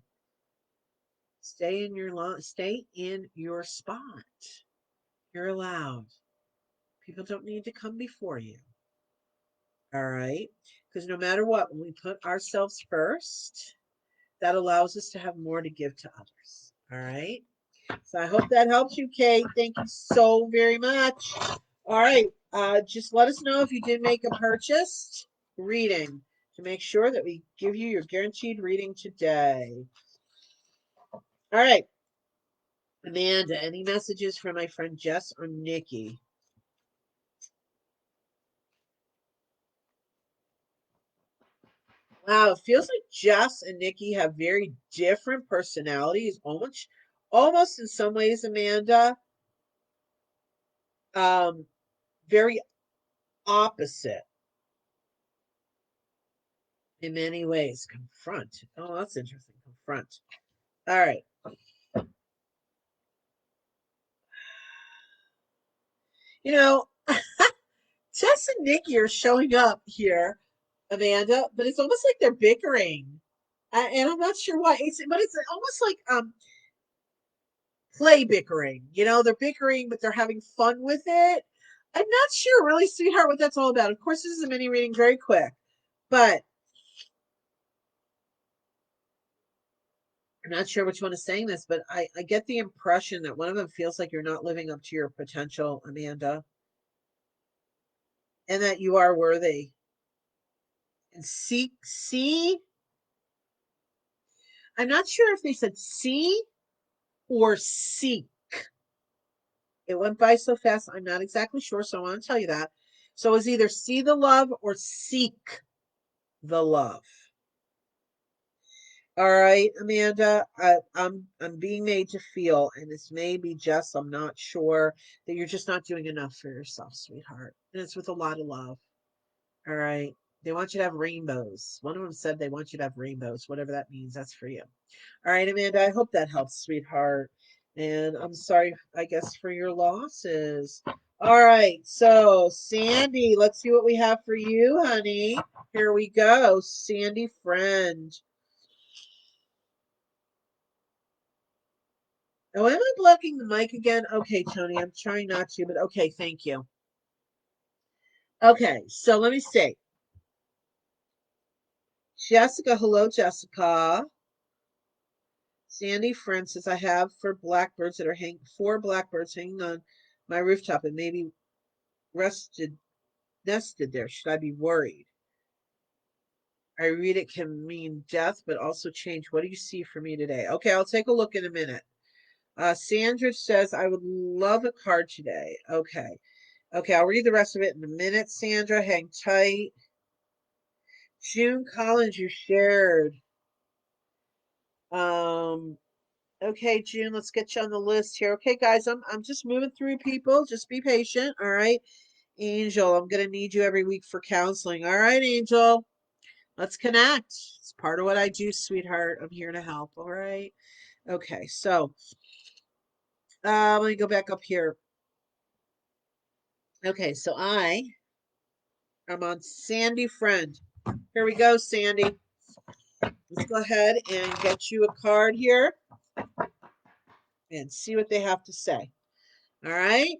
Stay in your line. Stay in your spot. You're allowed. People don't need to come before you. All right. Because no matter what, when we put ourselves first, that allows us to have more to give to others. All right. So I hope that helps you, Kate. Thank you so very much. All right. Just let us know if you did make a purchase reading to make sure that we give you your guaranteed reading today. All right. Amanda, any messages from my friend Jess or Nikki? Wow, it feels like Jess and Nikki have very different personalities, almost in some ways, Amanda. Um, very opposite in many ways. Confront. Oh, that's interesting. Confront. All right. You know, Jess and Nikki are showing up here, Amanda, but it's almost like they're bickering. And I'm not sure why. It's almost like play bickering. They're bickering, but they're having fun with it. I'm not sure, really, sweetheart, what that's all about. Of course, this is a mini reading, very quick, but I'm not sure which one is saying this, but I get the impression that one of them feels like you're not living up to your potential, Amanda, and that you are worthy. And see, I'm not sure if they said see or seek. It went by so fast, I'm not exactly sure, so I want to tell you that. So it's either see the love or seek the love. All right, Amanda, I'm being made to feel, and this may be just, I'm not sure, that you're just not doing enough for yourself, sweetheart. And it's with a lot of love. All right. They want you to have rainbows. One of them said they want you to have rainbows, whatever that means. That's for you. All right, Amanda, I hope that helps, sweetheart. And I'm sorry, I guess, for your losses. All right, so Sandy, let's see what we have for you, honey. Here we go. Sandy friend. Oh, am I blocking the mic again? Okay, Tony, I'm trying not to, but okay, thank you. Okay, so let me see. Jessica, hello, Jessica. Sandy friend says I have four blackbirds hanging on my rooftop and maybe rested nested there. Should I be worried? I read it can mean death, but also change. What do you see for me today? Okay, I'll take a look in a minute. Sandra says I would love a card today. Okay. Okay, I'll read the rest of it in a minute. Sandra, hang tight. June Collins, you shared. Um, okay, June, let's get you on the list here. Okay, guys, I'm just moving through people. Just be patient. All right. Angel, I'm gonna need you every week for counseling. All right, Angel. Let's connect. It's part of what I do, sweetheart. I'm here to help. All right. Okay. So let me go back up here. Okay. So I'm on Sandy Friend. Here we go, Sandy. Let's go ahead and get you a card here and see what they have to say. All right.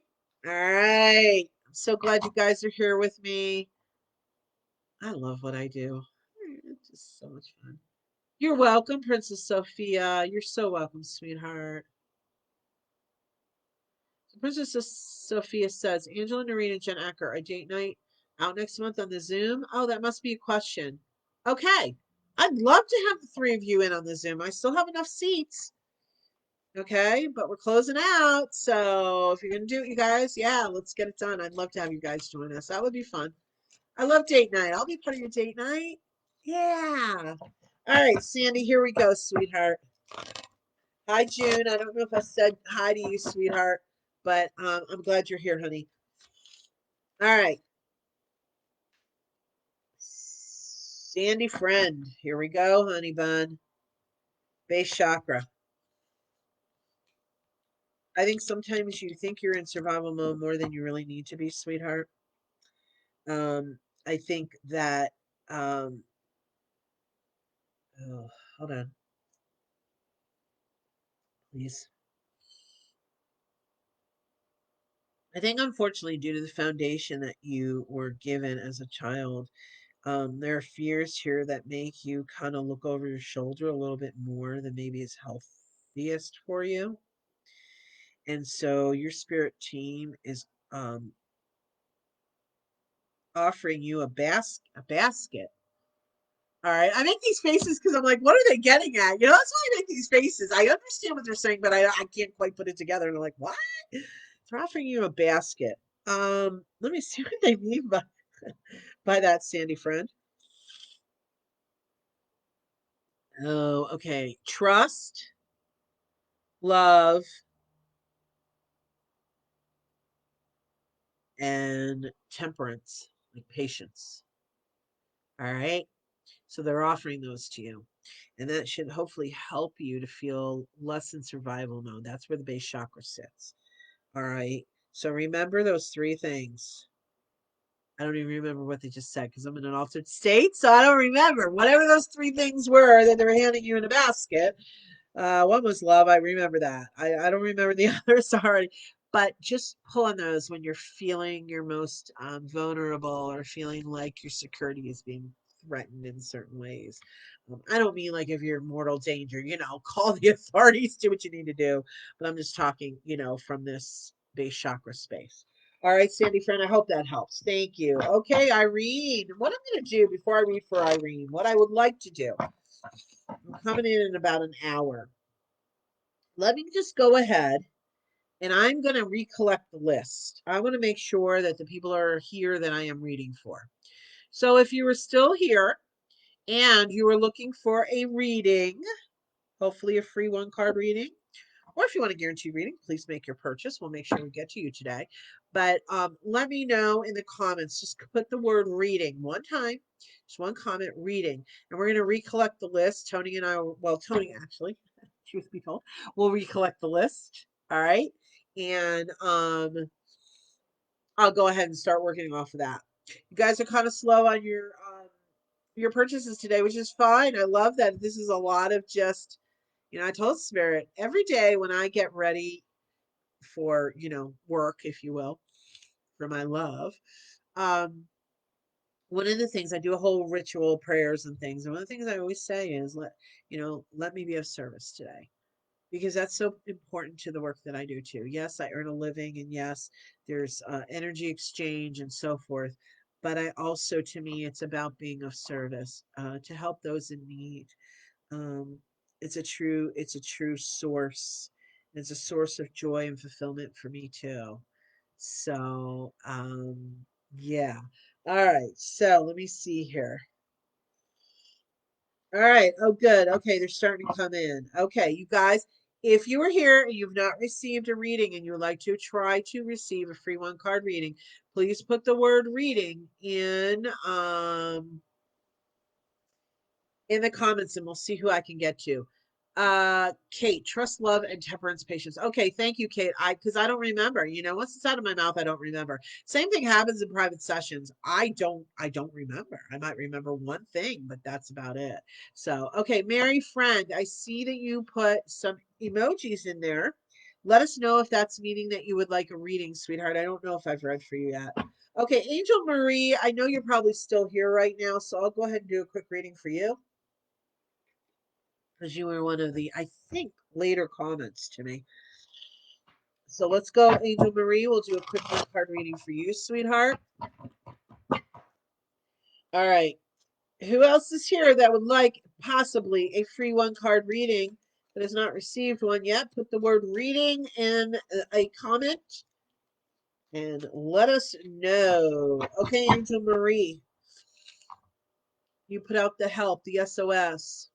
All right. I'm so glad you guys are here with me. I love what I do. It's just so much fun. You're welcome, Princess Sophia. You're so welcome, sweetheart. Princess Sophia says, Angela, Noreen, and Jen Acker, a date night out next month on the Zoom? Oh, that must be a question. Okay. I'd love to have the three of you in on the Zoom. I still have enough seats. Okay. But we're closing out. So if you're going to do it, you guys, yeah, let's get it done. I'd love to have you guys join us. That would be fun. I love date night. I'll be part of your date night. Yeah. All right, Sandy, here we go, sweetheart. Hi, June. I don't know if I said hi to you, sweetheart, but I'm glad you're here, honey. All right. Sandy friend. Here we go, honey bun. Base chakra. I think sometimes you think you're in survival mode more than you really need to be, sweetheart. I think that oh, hold on, please. I think unfortunately due to the foundation that you were given as a child, there are fears here that make you kind of look over your shoulder a little bit more than maybe is healthiest for you. And so your spirit team is offering you a basket. All right. I make these faces because I'm like, what are they getting at? You know, that's why I make these faces. I understand what they're saying, but I can't quite put it together. And I'm like, what? They're offering you a basket. Let me see what they mean by that, Sandy friend. Oh, okay. Trust, love, and temperance, like patience. All right. So they're offering those to you. And that should hopefully help you to feel less in survival mode. That's where the base chakra sits. All right. So remember those three things. I don't even remember what they just said because I'm in an altered state. So I don't remember. Whatever those three things were that they were handing you in a basket. One was love. I remember that. I don't remember the others. Sorry. But just pull on those when you're feeling your most vulnerable or feeling like your security is being threatened in certain ways. I don't mean like if you're in mortal danger, call the authorities, do what you need to do. But I'm just talking, from this base chakra space. All right, Sandy friend, I hope that helps. Thank you. Okay, Irene, what I'm going to do before I read for Irene, what I would like to do, I'm coming in about an hour. Let me just go ahead and I'm going to recollect the list. I want to make sure that the people are here that I am reading for. So if you were still here and you were looking for a reading, hopefully a free one card reading, Or if you want a guaranteed reading, please make your purchase. We'll make sure we get to you today. But let me know in the comments. Just put the word reading one time, just one comment, reading. And we're going to recollect the list. Tony and I, well, Tony actually, truth be told, we'll recollect the list. All right. And I'll go ahead and start working off of that. You guys are kind of slow on your purchases today, which is fine. I love that. This is a lot of just, I told Spirit every day when I get ready for, work, if you will, for my love. Um, One of the things I do a whole ritual prayers and things. And one of the things I always say is let me be of service today, because that's so important to the work that I do too. Yes, I earn a living, and yes, there's energy exchange and so forth. But I also, to me, it's about being of service to help those in need. Um, it's a true source. It's a source of joy and fulfillment for me too. So, yeah. All right. So let me see here. All right. Oh, good. Okay, they're starting to come in. Okay, you guys, if you are here and you've not received a reading and you would like to try to receive a free one card reading, please put the word reading in the comments and we'll see who I can get to. Kate, trust, love, and temperance, patience. Okay, thank you, Kate. Because I don't remember. Once it's out of my mouth, I don't remember. Same thing happens in private sessions. I don't remember. I might remember one thing, but that's about it. So, okay, Mary friend, I see that you put some emojis in there. Let us know if that's meaning that you would like a reading, sweetheart. I don't know if I've read for you yet. Okay, Angel Marie, I know you're probably still here right now, so I'll go ahead and do a quick reading for you, because you were one of the, I think, later comments to me. So let's go, Angel Marie. We'll do a quick one card reading for you, sweetheart. All right. Who else is here that would like possibly a free one card reading that has not received one yet? Put the word reading in a comment and let us know. Okay, Angel Marie, you put out the help, the SOS.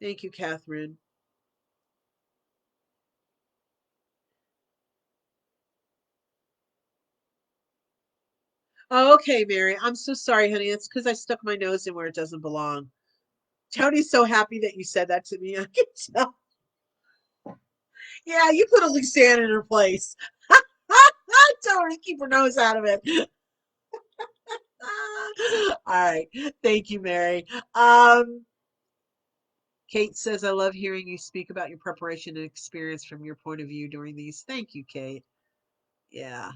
Thank you, Catherine. Oh, okay, Mary. I'm so sorry, honey. It's because I stuck my nose in where it doesn't belong. Tony's so happy that you said that to me. I can tell. Yeah, you put Elyse Ann in her place. Tell her to keep her nose out of it. All right. Thank you, Mary. Um, Kate says, I love hearing you speak about your preparation and experience from your point of view during these. Thank you, Kate. Yeah.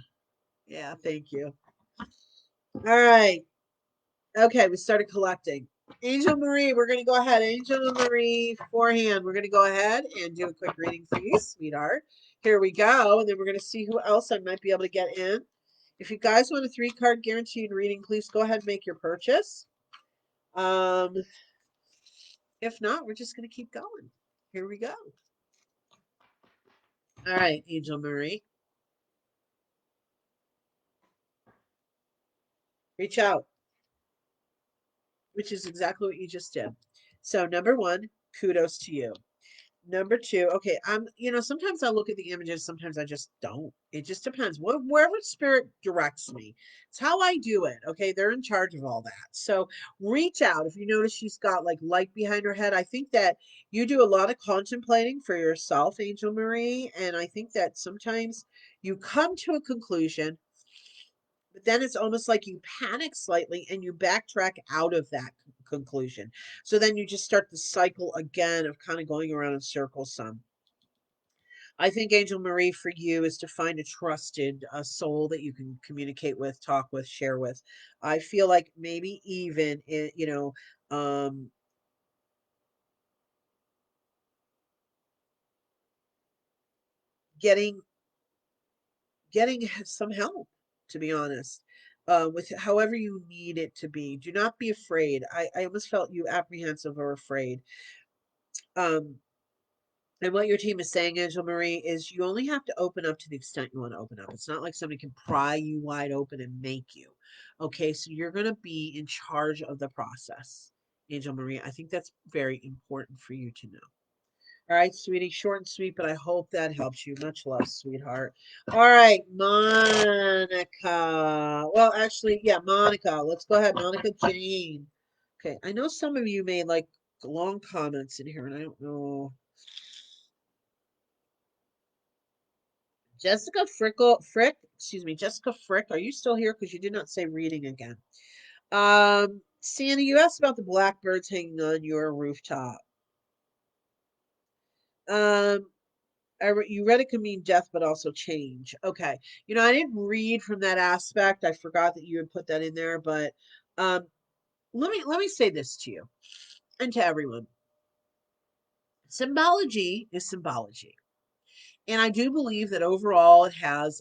Yeah. Thank you. All right. Okay, we started collecting. Angel Marie, we're going to go ahead. Angel Marie, forehand, we're going to go ahead and do a quick reading for you, sweetheart. Here we go. And then we're going to see who else I might be able to get in. If you guys want a 3-card guaranteed reading, please go ahead and make your purchase. Um, if not, we're just going to keep going. Here we go. All right, Angel Marie, reach out, which is exactly what you just did. So, number one, kudos to you. Number two, okay, sometimes I look at the images, sometimes I just don't. It just depends. Wherever spirit directs me. It's how I do it. Okay, they're in charge of all that. So reach out. If you notice she's got like light behind her head, I think that you do a lot of contemplating for yourself, Angel Marie. And I think that sometimes you come to a conclusion, but then it's almost like you panic slightly and you backtrack out of that conclusion. So then you just start the cycle again of kind of going around in circles some. I think Angel Marie for you is to find a trusted soul that you can communicate with, talk with, share with. I feel like maybe even getting getting some help, to be honest, with however you need it to be. Do not be afraid. I almost felt you apprehensive or afraid. Um, And what your team is saying, Angela Marie, is you only have to open up to the extent you want to open up. It's not like somebody can pry you wide open and make you. Okay, so you're going to be in charge of the process, Angel Marie. I think that's very important for you to know. All right, sweetie, short and sweet, but I hope that helps you. Much love, sweetheart. All right, Monica. Well, actually, yeah, Monica. Let's go ahead, Monica Jane. Okay, I know some of you made like long comments in here, and I don't know. Jessica excuse me, Jessica Frick, are you still here? Because you did not say reading again. Sandy, you asked about the blackbirds hanging on your rooftop. Um, you read it could mean death, but also change. Okay. You know, I didn't read from that aspect. I forgot that you had put that in there, but um, let me say this to you and to everyone. Symbology is symbology. And I do believe that overall it has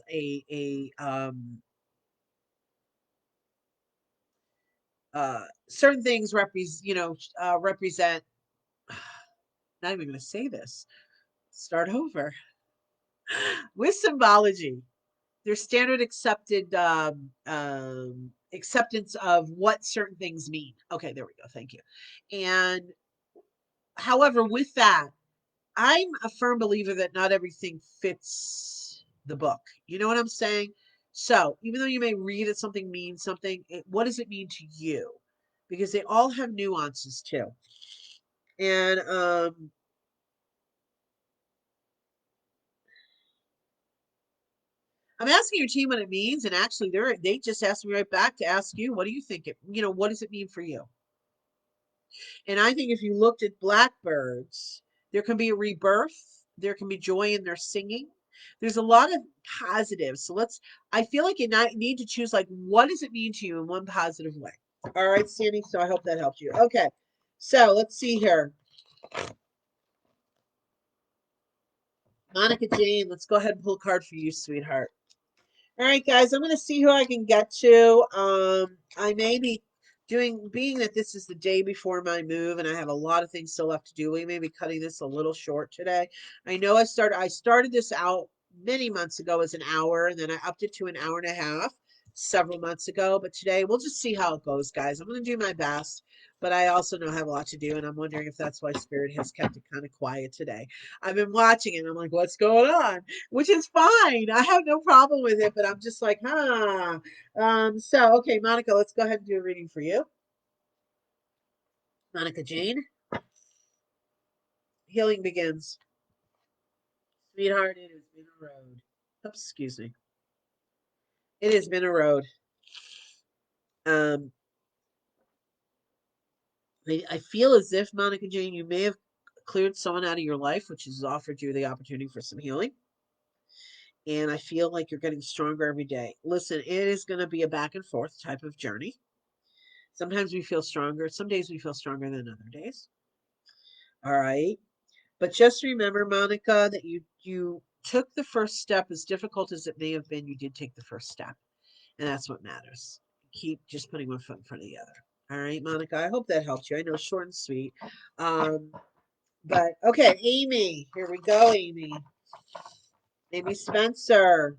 certain things represent not even going to say this. Start over. With symbology, there's standard accepted acceptance of what certain things mean. Okay, there we go. Thank you. And however, with that, I'm a firm believer that not everything fits the book. You know what I'm saying? So even though you may read that something means something, what does it mean to you? Because they all have nuances too. And I'm asking your team what it means, and actually, they just asked me right back to ask you, what do you think what does it mean for you? And I think if you looked at blackbirds, there can be a rebirth, there can be joy in their singing. There's a lot of positives. So I feel like you need to choose like, what does it mean to you in one positive way? All right, Sandy. So I hope that helped you. Okay. So let's see here. Monica Jane, let's go ahead and pull a card for you, sweetheart. All right, guys, I'm going to see who I can get to. I may be being that this is the day before my move and I have a lot of things still left to do, we may be cutting this a little short today. I know I started this out many months ago as an hour, and then I upped it to an hour and a half several months ago. But today we'll just see how it goes, guys. I'm going to do my best, but I also know I have a lot to do, and I'm wondering if that's why Spirit has kept it kind of quiet today. I've been watching it, and I'm like, what's going on? Which is fine. I have no problem with it, but I'm just like, huh. So, okay, Monica, let's go ahead and do a reading for you. Monica Jane, healing begins. Sweetheart, it has been a road. Oops, excuse me. It has been a road. Um, I feel as if, Monica Jane, you may have cleared someone out of your life, which has offered you the opportunity for some healing. And I feel like you're getting stronger every day. Listen, it is going to be a back and forth type of journey. Sometimes we feel stronger. Some days we feel stronger than other days. All right. But just remember, Monica, that you took the first step. As difficult as it may have been, you did take the first step. And that's what matters. Keep just putting one foot in front of the other. All right, Monica. I hope that helped you. I know, short and sweet. Um, but okay, Amy. Here we go, Amy. Amy Spencer.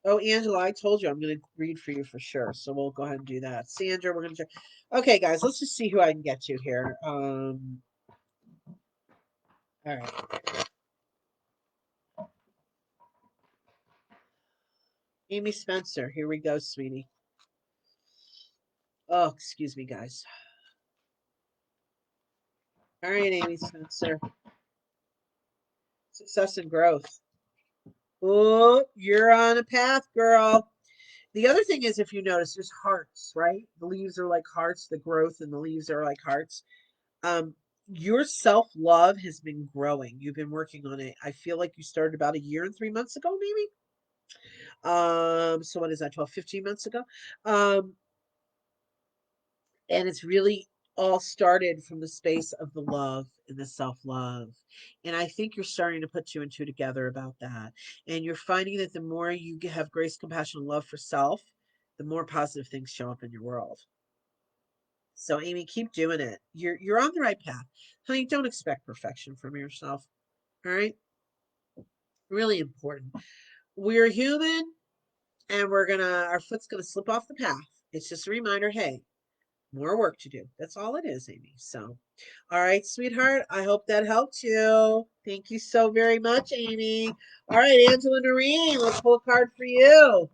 Oh, Angela, I told you I'm going to read for you for sure. So we'll go ahead and do that. Sandra, we're going to check. Okay, guys, let's just see who I can get to here. All right. Amy Spencer. Here we go, sweetie. Oh, excuse me, guys. All right, Amy Spencer. Success and growth. Oh, you're on a path, girl. The other thing is, if you notice, there's hearts, right? The leaves are like hearts, the growth and the leaves are like hearts. Um, your self-love has been growing. You've been working on it. I feel like you started about a year and 3 months ago, maybe. So what is that, 12, 15 months ago? Um, and it's really all started from the space of the love and the self-love, and I think you're starting to put two and two together about that, and you're finding that the more you have grace, compassion, and love for self, the more positive things show up in your world. So Amy, keep doing it. You're on the right path, honey. Don't expect perfection from yourself. All right, really important. We're human, and our foot's gonna slip off the path. It's just a reminder, hey, More work to do. That's all it is, Amy. So, all right, sweetheart. I hope that helped you. Thank you so very much, Amy. All right, Angela Noreen, let's pull a card for you.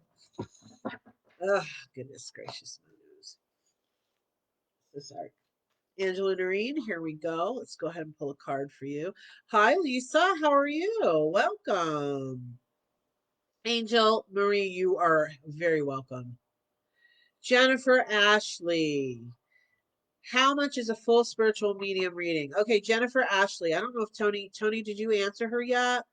Oh, goodness gracious. So sorry. Angela Noreen, here we go. Let's go ahead and pull a card for you. Hi, Lisa. How are you? Welcome. Angel Marie, you are very welcome. Jennifer Ashley. How much is a full spiritual medium reading? Okay, Jennifer Ashley. I don't know if Tony, did you answer her yet?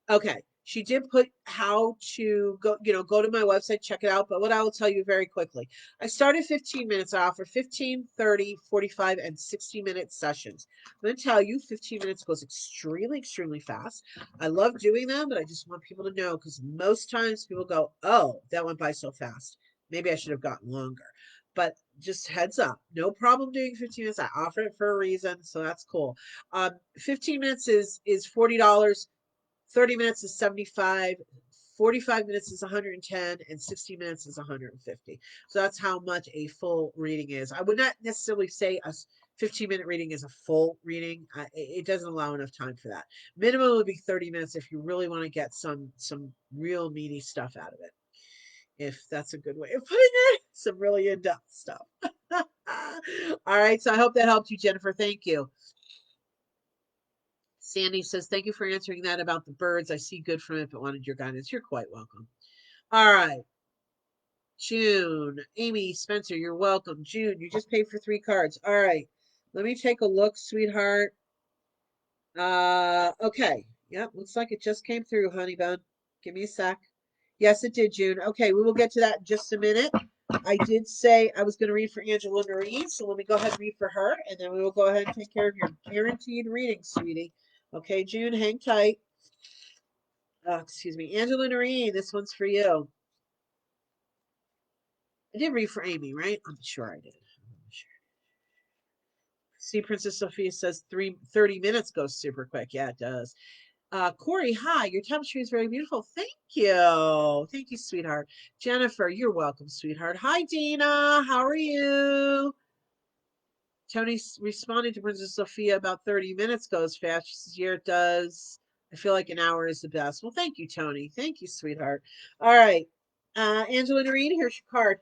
Okay. She did put how to go, go to my website, check it out. But what I will tell you very quickly, I started 15 minutes. I offer 15, 30, 45, and 60-minute sessions. I'm going to tell you 15 minutes goes extremely, extremely fast. I love doing them, but I just want people to know because most times people go, oh, that went by so fast. Maybe I should have gotten longer. But just heads up, no problem doing 15 minutes. I offer it for a reason, so that's cool. 15 minutes is $40. 30 minutes is 75, 45 minutes is 110, and 60 minutes is 150. So that's how much a full reading is. I would not necessarily say a 15-minute reading is a full reading. It doesn't allow enough time for that. Minimum would be 30 minutes if you really want to get some real meaty stuff out of it. If that's a good way of putting it, some really in-depth stuff. All right, so I hope that helped you, Jennifer. Thank you. Sandy says, thank you for answering that about the birds. I see good from it, but wanted your guidance. You're quite welcome. All right. June. Amy Spencer, you're welcome. June, you just paid for 3 cards. All right. Let me take a look, sweetheart. Okay. Yep, looks like it just came through, honey bun. Give me a sec. Yes, it did, June. Okay, we will get to that in just a minute. I did say I was going to read for Angela Noreen, so let me go ahead and read for her, and then we will go ahead and take care of your guaranteed reading, sweetie. Okay, June, hang tight. Excuse me. Angela Noreen, this one's for you. I did read for Amy, right? I'm sure I did. See, Princess Sophia says 30 minutes goes super quick. Yeah, it does. Corey, hi. Your tapestry is very beautiful. Thank you. Thank you, sweetheart. Jennifer, you're welcome, sweetheart. Hi, Dina. How are you? Tony responded to Princess Sophia about 30 minutes goes fast. She says, yeah, it does. I feel like an hour is the best. Well, thank you, Tony. Thank you, sweetheart. All right. Angela Noreen, here's your card.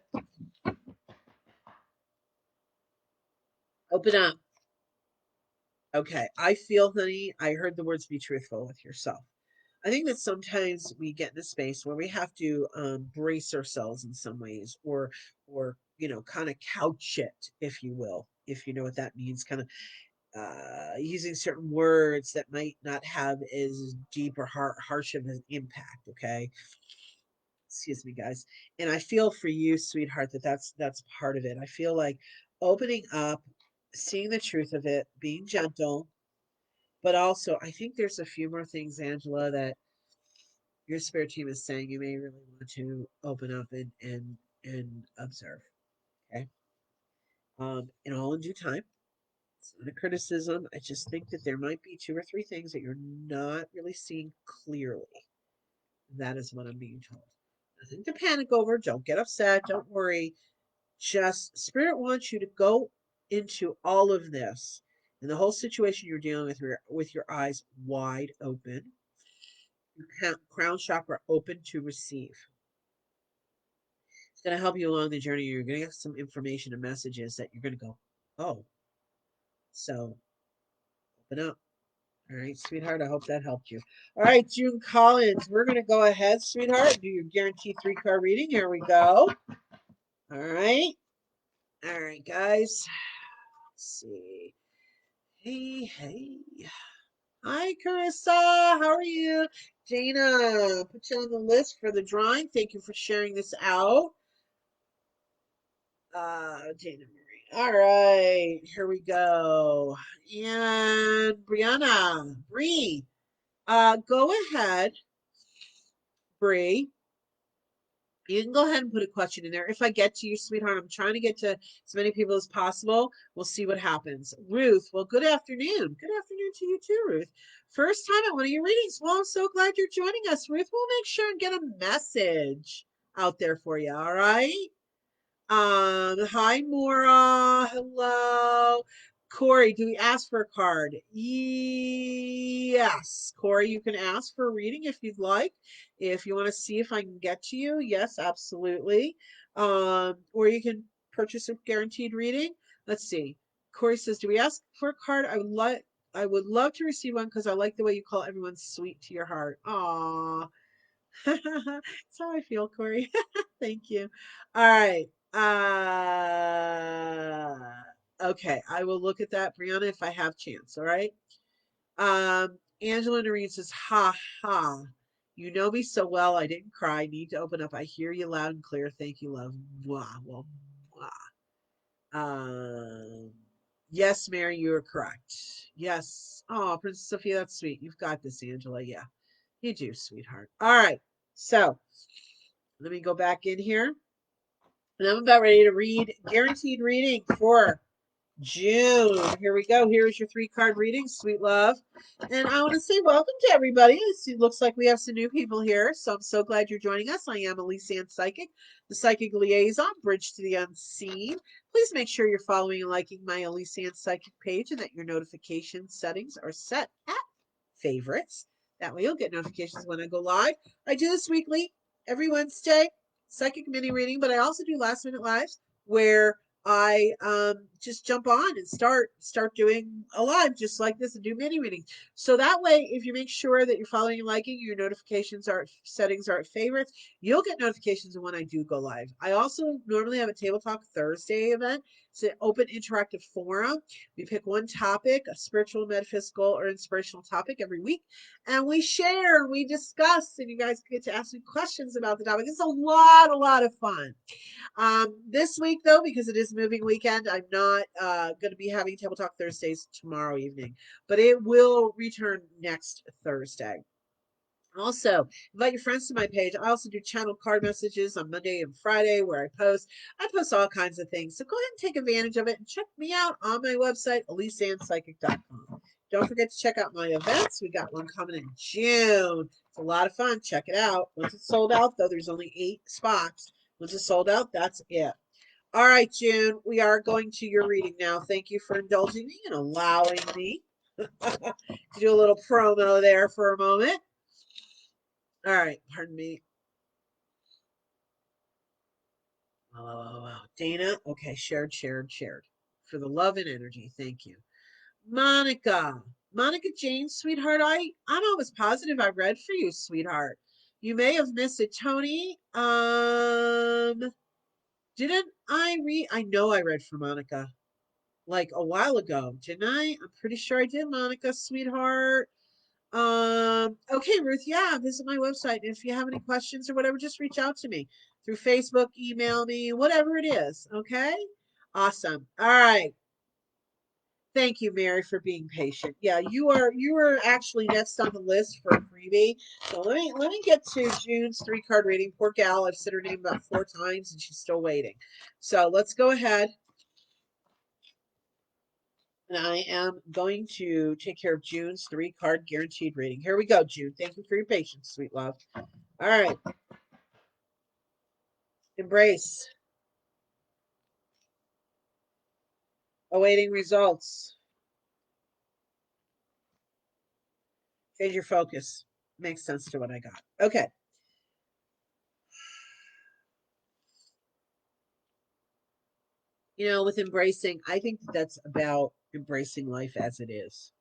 Open up. Okay. I feel, honey, I heard the words be truthful with yourself. I think that sometimes we get in a space where we have to brace ourselves in some ways, or kind of couch it, if you will, if you know what that means, kind of using certain words that might not have as deep or harsh of an impact. Okay, excuse me, guys. And I feel for you, sweetheart, that's part of it. I feel like opening up, seeing the truth of it, being gentle, but also I think there's a few more things, Angela, that your spirit team is saying you may really want to open up and observe. Okay. And all in due time. It's not a criticism. I just think that there might be 2 or 3 things that you're not really seeing clearly. That is what I'm being told. Nothing to panic over. Don't get upset. Don't worry. Just spirit wants you to go into all of this and the whole situation you're dealing with your eyes wide open, your crown chakra open to receive. It's going to help you along the journey. You're going to get some information and messages that you're going to go, oh, so open up. All right, sweetheart. I hope that helped you. All right, June Collins, we're going to go ahead, sweetheart, do your guaranteed 3-card reading. Here we go. All right. All right, guys. Let's see. Hey, hey. Hi, Carissa. How are you? Dana, put you on the list for the drawing. Thank you for sharing this out. Dana Marie. All right, here we go. And Brianna, Bree, go ahead, Bree. You can go ahead and put a question in there. If I get to you, sweetheart, I'm trying to get to as many people as possible. We'll see what happens. Ruth, well, good afternoon. Good afternoon to you too, Ruth. First time at one of your readings. Well, I'm so glad you're joining us, Ruth. We'll make sure and get a message out there for you, all right? Hi, Maura. Hello. Corey, do we ask for a card? Yes. Corey, you can ask for a reading if you'd like. If you want to see if I can get to you, yes, absolutely. Or you can purchase a guaranteed reading. Let's see. Corey says, do we ask for a card? I would love to receive one because I like the way you call everyone sweet to your heart. Aw. That's how I feel, Corey. Thank you. All right. Okay, I will look at that, Brianna, if I have chance. All right. Angela Noreen says, ha ha. You know me so well. I didn't cry. Need to open up. I hear you loud and clear. Thank you, love. Mwah, well, mwah. Yes, Mary, you are correct. Yes. Oh, Princess Sophia, that's sweet. You've got this, Angela. Yeah, you do, sweetheart. All right. So let me go back in here. And I'm about ready to read guaranteed reading for June. Here we go. Here is your 3-card reading, sweet love. And I want to say welcome to everybody. It looks like we have some new people here. So I'm so glad you're joining us. I am Elyse Ann Psychic, the Psychic Liaison, Bridge to the Unseen. Please make sure you're following and liking my Elyse Ann Psychic page and that your notification settings are set at favorites. That way you'll get notifications when I go live. I do this weekly, every Wednesday, psychic mini reading, but I also do last minute lives where I just jump on and start doing a live just like this and do mini readings. So that way, if you make sure that you're following and liking, your notifications are settings are at favorites, you'll get notifications when I do go live. I also normally have a Table Talk Thursday event. It's an open interactive forum. We pick one topic, a spiritual, metaphysical, or inspirational topic every week, and we share, we discuss, and you guys get to ask me questions about the topic. It's a lot of fun. This week, though, because it is moving weekend, I'm not going to be having Table Talk Thursdays tomorrow evening, but it will return next Thursday. Also, invite your friends to my page. I also do channel card messages on Monday and Friday where I post. I post all kinds of things. So go ahead and take advantage of it and check me out on my website, ElyseAnnPsychic.com. Don't forget to check out my events. We got one coming in June. It's a lot of fun. Check it out. Once it's sold out, though, there's only 8 spots. Once it's sold out, that's it. All right, June, we are going to your reading now. Thank you for indulging me and allowing me to do a little promo there for a moment. All right, pardon me. Dana, okay, shared. For the love and energy, thank you. Monica, Monica Jane, sweetheart, I'm almost positive I read for you, sweetheart. You may have missed it, Tony. Didn't I read? I know I read for Monica like a while ago, didn't I? I'm pretty sure I did, Monica, sweetheart. Okay, Ruth, yeah, visit my website. If you have any questions or whatever, just reach out to me through Facebook, email me, whatever it is. Okay. Awesome. All right. Thank you, Mary, for being patient. Yeah, you are actually next on the list for a freebie. So let me get to June's 3-card reading. Poor gal, I've said her name about 4 times and she's still waiting. So let's go ahead. And I am going to take care of June's 3-card guaranteed reading. Here we go, June. Thank you for your patience, sweet love. All right. Embrace. Awaiting results. Change your focus. Makes sense to what I got. Okay. With embracing, I think that's about embracing life as it is.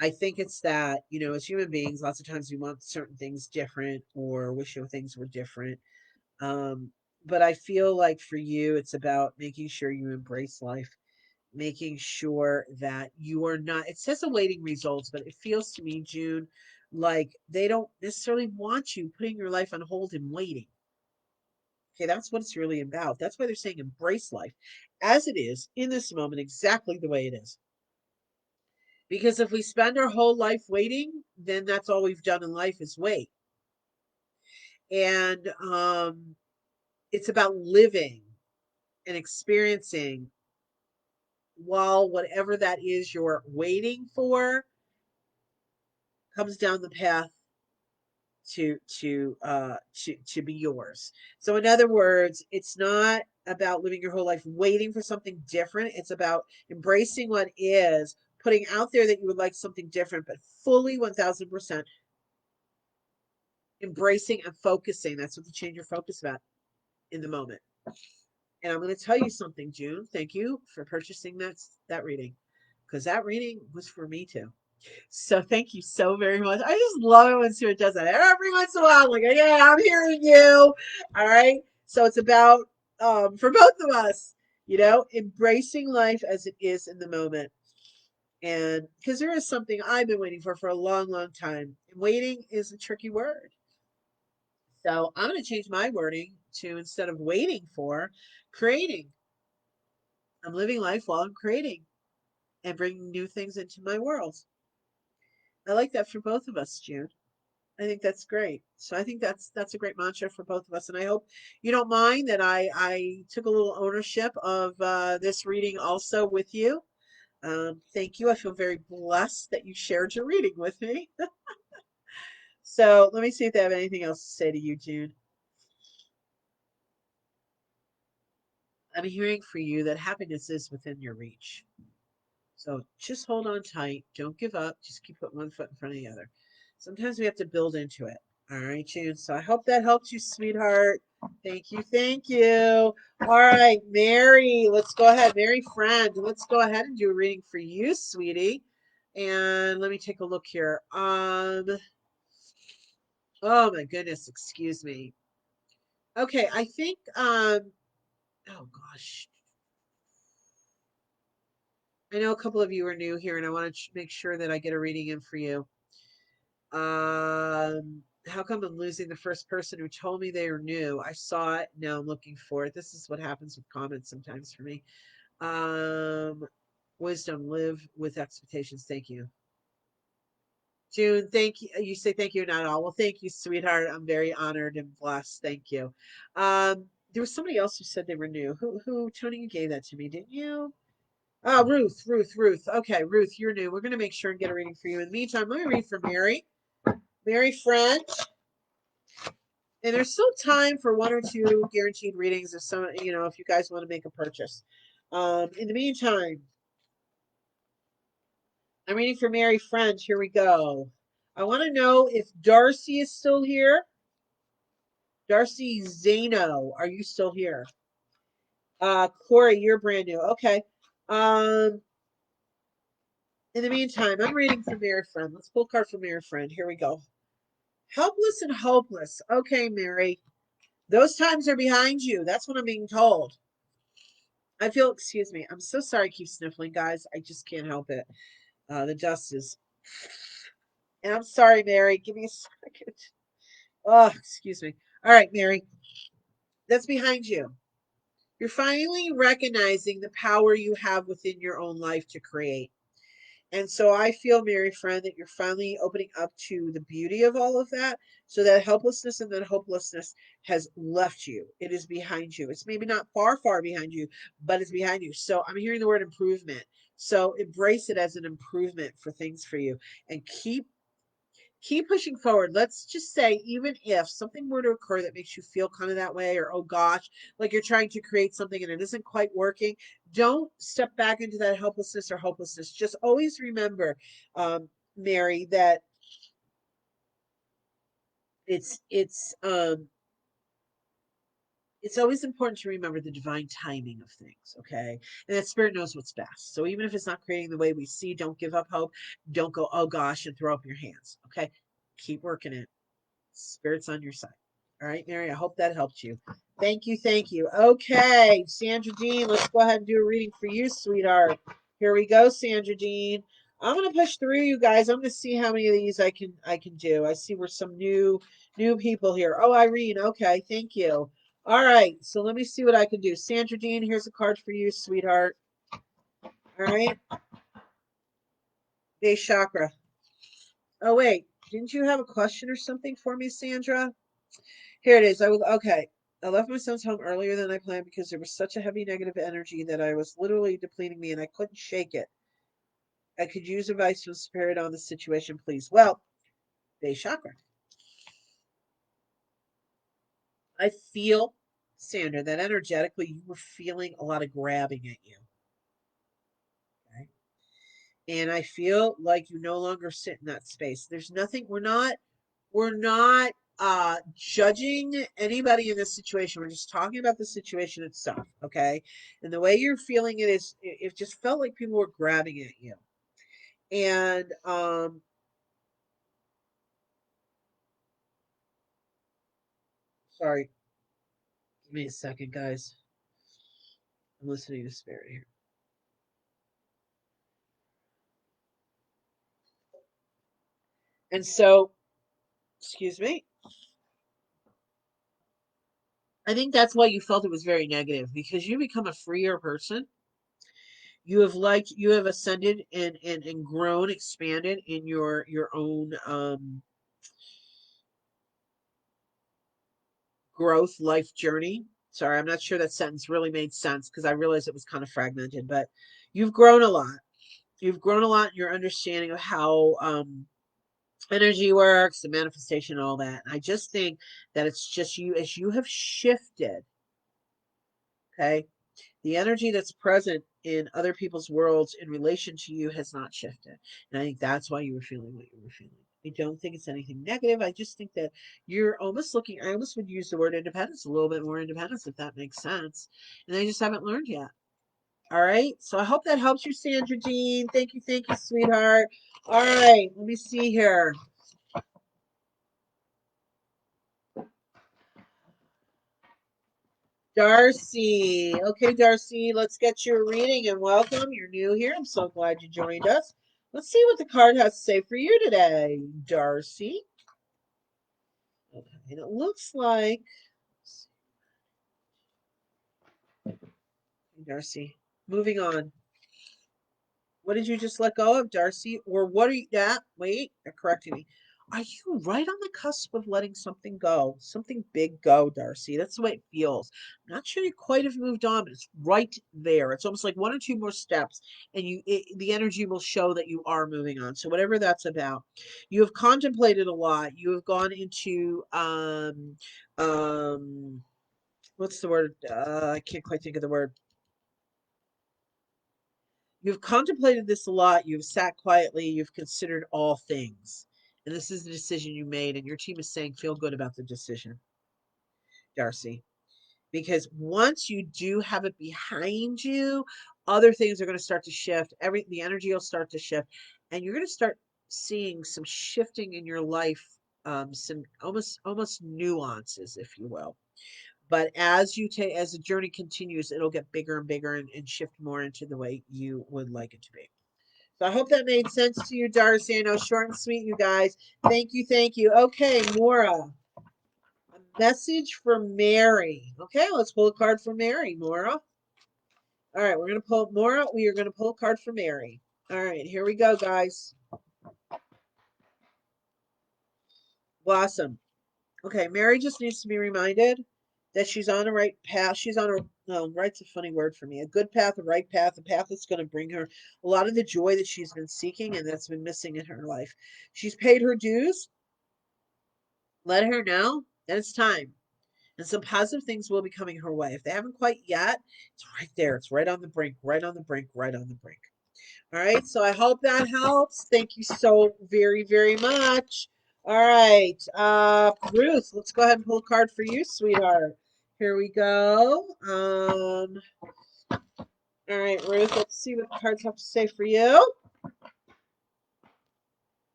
I think it's that, as human beings, lots of times we want certain things different or wish things were different. But I feel like for you, it's about making sure you embrace life, making sure that you are not, it says awaiting results, but it feels to me, June, like they don't necessarily want you putting your life on hold and waiting. Okay, that's what it's really about. That's why they're saying embrace life as it is in this moment, exactly the way it is. Because if we spend our whole life waiting, then that's all we've done in life is wait. And it's about living and experiencing while whatever that is you're waiting for comes down the path to be yours. So in other words, it's not about living your whole life waiting for something different. It's about embracing what is, putting out there that you would like something different, but fully 1000% embracing and focusing. That's what the change your focus about in the moment. And I'm going to tell you something, June. Thank you for purchasing that reading, because that reading was for me too. So thank you so very much. I just love it when Stuart does that. Every once in a while, I'm like, yeah, I'm hearing you. All right. So it's about for both of us, embracing life as it is in the moment. And because there is something I've been waiting for a long, long time. And waiting is a tricky word. So I'm going to change my wording to, instead of waiting for, creating. I'm living life while I'm creating and bringing new things into my world. I like that for both of us, June. I think that's great. So I think that's a great mantra for both of us, and I hope you don't mind that I took a little ownership of this reading also with you. Thank you. I feel very blessed that you shared your reading with me. So let me see if they have anything else to say to you, June. I'm hearing for you that happiness is within your reach. So just hold on tight. Don't give up. Just keep putting one foot in front of the other. Sometimes we have to build into it. All right, June. So I hope that helped you, sweetheart. Thank you. Thank you. All right, Mary, let's go ahead. Mary friend, let's go ahead and do a reading for you, sweetie. And let me take a look here. Oh my goodness, excuse me. Okay, I think oh gosh. I know a couple of you are new here and I want to make sure that I get a reading in for you. How come I'm losing the first person who told me they were new? I saw it. Now I'm looking for it. This is what happens with comments sometimes for me. Um, wisdom, live with expectations. Thank you. June, thank you. You say thank you, not all. Well, thank you, sweetheart. I'm very honored and blessed. Thank you. There was somebody else who said they were new. Who, Tony, you gave that to me, didn't you? Oh, Ruth. Okay, Ruth, you're new. We're going to make sure and get a reading for you. In the meantime, let me read for Mary. Mary friend. And there's still time for one or two guaranteed readings if some, if you guys want to make a purchase. In the meantime, I'm reading for Mary Friend. Here we go. I want to know if Darcy is still here. Darcy Zano, are you still here? Corey, you're brand new. Okay. Um, in the meantime, I'm reading for Mary Friend. Let's pull a card for Mary Friend. Here we go. Helpless and hopeless. Okay, Mary. Those times are behind you. That's what I'm being told. I feel, excuse me, I'm so sorry I keep sniffling, guys. I just can't help it. The dust is, and I'm sorry, Mary. Give me a second. Oh, excuse me. All right, Mary, that's behind you. You're finally recognizing the power you have within your own life to create. And so I feel, Mary friend, that you're finally opening up to the beauty of all of that. So that helplessness and that hopelessness has left you. It is behind you. It's maybe not far, far behind you, but it's behind you. So I'm hearing the word improvement. So embrace it as an improvement for things for you and keep pushing forward. Let's just say, even if something were to occur that makes you feel kind of that way, or oh gosh, like you're trying to create something and it isn't quite working, don't step back into that helplessness or hopelessness. Just always remember, Mary, that it's it's um it's always important to remember the divine timing of things, okay? And that spirit knows what's best. So even if it's not creating the way we see, don't give up hope. Don't go, oh gosh, and throw up your hands, okay? Keep working it. Spirit's on your side. All right, Mary, I hope that helped you. Thank you, thank you. Okay, Sandra Jean, let's go ahead and do a reading for you, sweetheart. Here we go, Sandra Jean. I'm gonna push through, you guys. I'm gonna see how many of these I can do. I see we're some new people here. Oh, Irene, okay, thank you. All right, so let me see what I can do. Sandra Jean, here's a card for you, sweetheart. All right, base chakra. Oh wait, didn't you have a question or something for me, Sandra? Here it is. Okay. I left my son's home earlier than I planned because there was such a heavy negative energy that I was literally depleting me and I couldn't shake it. I could use advice from spirit on the situation, please. Well, base chakra. I feel, Sandra, that energetically you were feeling a lot of grabbing at you. Okay. And I feel like you no longer sit in that space. There's nothing, we're not judging anybody in this situation. We're just talking about the situation itself, okay? And the way you're feeling it is it just felt like people were grabbing at you. And sorry, give me a second, guys. I'm listening to Spirit here. And so, excuse me, I think that's why you felt it was very negative because you become a freer person. You have ascended and grown, expanded in your own growth life journey. Sorry, I'm not sure that sentence really made sense because I realized it was kind of fragmented, but you've grown a lot. You've grown a lot in your understanding of how energy works, the manifestation, all that. I just think that it's just you as you have shifted, okay? The energy that's present in other people's worlds in relation to you has not shifted. And I think that's why you were feeling what you were feeling. I don't think it's anything negative. I just think that you're almost looking, I almost would use the word independence, a little bit more independence, if that makes sense. And they just haven't learned yet. All right. So I hope that helps you, Sandra Jean. Thank you, sweetheart. All right. Let me see here. Darcy. Okay, Darcy, let's get your reading and welcome. You're new here. I'm so glad you joined us. Let's see what the card has to say for you today, Darcy. Okay, and it looks like Darcy. Moving on. What did you just let go of, Darcy? Or what are you that? Wait, you're correcting me. Are you right on the cusp of letting something go? Something big go, Darcy. That's the way it feels. I'm not sure you quite have moved on, but it's right there. It's almost like one or two more steps, and the energy will show that you are moving on. So whatever that's about, you have contemplated a lot. You have gone into what's the word? I can't quite think of the word. You've contemplated this a lot. You've sat quietly. You've considered all things. And this is the decision you made. And your team is saying, feel good about the decision, Darcy. Because once you do have it behind you, other things are going to start to shift. The energy will start to shift. And you're going to start seeing some shifting in your life, some almost nuances, if you will. But as the journey continues, it'll get bigger and bigger and shift more into the way you would like it to be. So I hope that made sense to you, Darcy. I know short and sweet, you guys. Thank you, thank you. Okay, Maura. A message for Mary. Okay, let's pull a card for Mary, Maura. All right, we're gonna pull Maura. We are gonna pull a card for Mary. All right, here we go, guys. Blossom. Okay, Mary just needs to be reminded that she's on the right path. She's on a no, right's a funny word for me. A good path, a right path, a path that's going to bring her a lot of the joy that she's been seeking and that's been missing in her life. She's paid her dues. Let her know that it's time. And some positive things will be coming her way. If they haven't quite yet, it's right there. It's right on the brink, right on the brink, right on the brink. All right. So I hope that helps. Thank you so very, very much. All right. Ruth, let's go ahead and pull a card for you, sweetheart. Here we go. All right, Ruth, let's see what the cards have to say for you.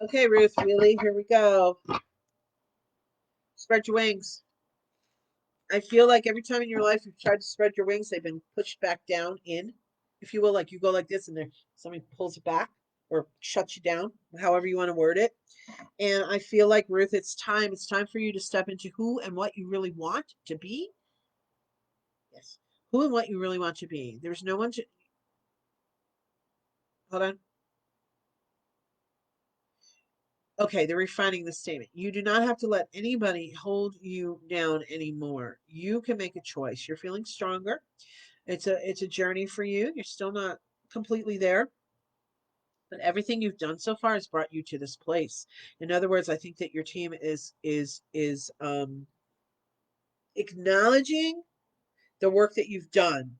Okay, Ruth, really, here we go. Spread your wings. I feel like every time in your life you've tried to spread your wings, they've been pushed back down in, if you will, like you go like this and there somebody pulls it back or shuts you down, however you want to word it. And I feel like Ruth, it's time. It's time for you to step into who and what you really want to be. Yes. Who and what you really want to be. There's no one to hold on. Okay, they're refining the statement. You do not have to let anybody hold you down anymore. You can make a choice. You're feeling stronger. It's a journey for you. You're still not completely there. But everything you've done so far has brought you to this place. In other words, I think that your team is acknowledging the work that you've done.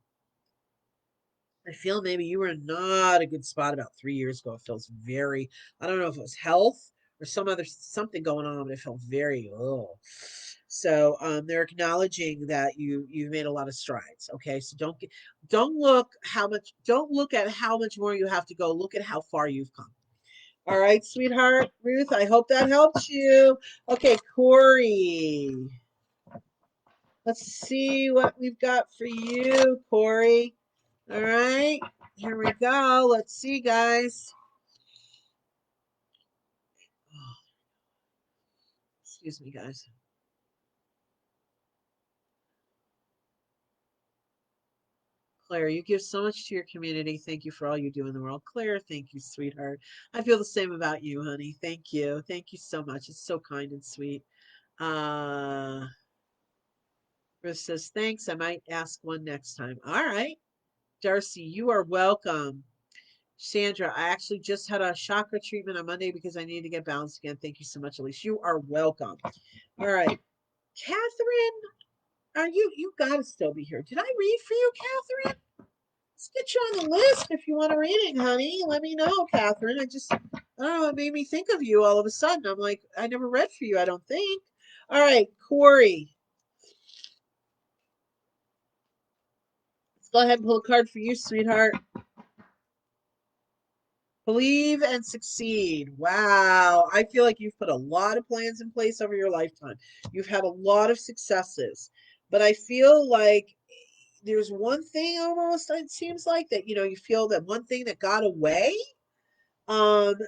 I feel maybe you were in not a good spot about 3 years ago. It feels very, I don't know if it was health or something going on, but it felt very oh. So they're acknowledging that you've made a lot of strides. Okay, so don't look at how much more you have to go. Look at how far you've come. All right, sweetheart Ruth. I hope that helps you. Okay, Corey. Let's see what we've got for you, Corey. All right, here we go. Let's see, guys. Oh, excuse me, guys. Claire, you give so much to your community. Thank you for all you do in the world. Claire, thank you, sweetheart. I feel the same about you, honey. Thank you. Thank you so much. It's so kind and sweet. Uh, Chris says, thanks. I might ask one next time. All right. Darcy, you are welcome. Sandra, I actually just had a chakra treatment on Monday because I need to get balanced again. Thank you so much, Elyse. You are welcome. All right. Catherine, you gotta still be here. Did I read for you, Catherine? Let's get you on the list if you want a reading, honey. Let me know, Catherine. I don't know, it made me think of you all of a sudden. I'm like, I never read for you, I don't think. All right, Corey. Let's go ahead and pull a card for you, sweetheart. Believe and succeed. Wow. I feel like you've put a lot of plans in place over your lifetime. You've had a lot of successes. But I feel like there's one thing almost, it seems like, that you feel that one thing that got away.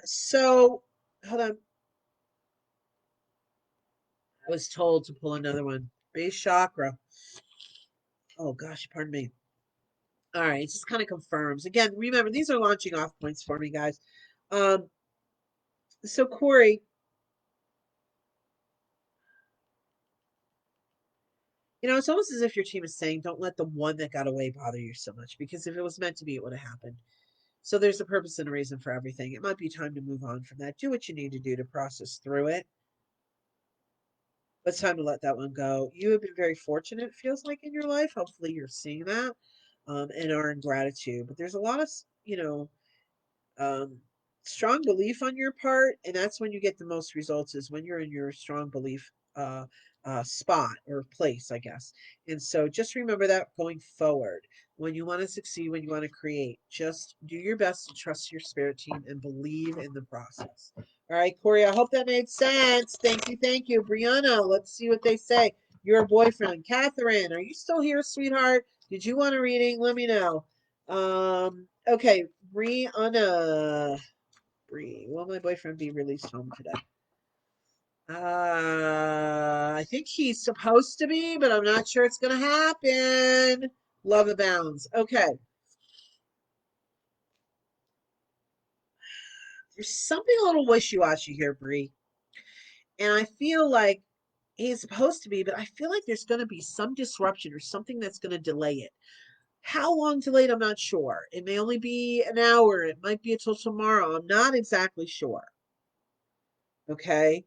So hold on. I was told to pull another one. Base chakra. Oh gosh, pardon me. All right, it just kind of confirms. Again, remember, these are launching off points for me, guys. Um, so Corey, it's almost as if your team is saying, don't let the one that got away bother you so much, because if it was meant to be, it would have happened. So there's a purpose and a reason for everything. It might be time to move on from that. Do what you need to do to process through it. But it's time to let that one go. You have been very fortunate, it feels like, in your life. Hopefully you're seeing that and are in gratitude. But there's a lot of, um, strong belief on your part, and that's when you get the most results, is when you're in your strong belief spot or place, I guess. And so just remember that going forward. When you want to succeed, when you want to create, just do your best to trust your spirit team and believe in the process. All right, Corey, I hope that made sense. Thank you, thank you. Brianna, let's see what they say. Your boyfriend. Catherine, are you still here, sweetheart? Did you want a reading? Let me know. Okay, Brianna. Will my boyfriend be released home today? I think he's supposed to be, but I'm not sure it's gonna happen. Love abounds. Okay. There's something a little wishy-washy here, Bree. And I feel like he's supposed to be, but I feel like there's gonna be some disruption or something that's gonna delay it. How long delayed, I'm not sure. It may only be an hour, it might be until tomorrow. I'm not exactly sure. Okay.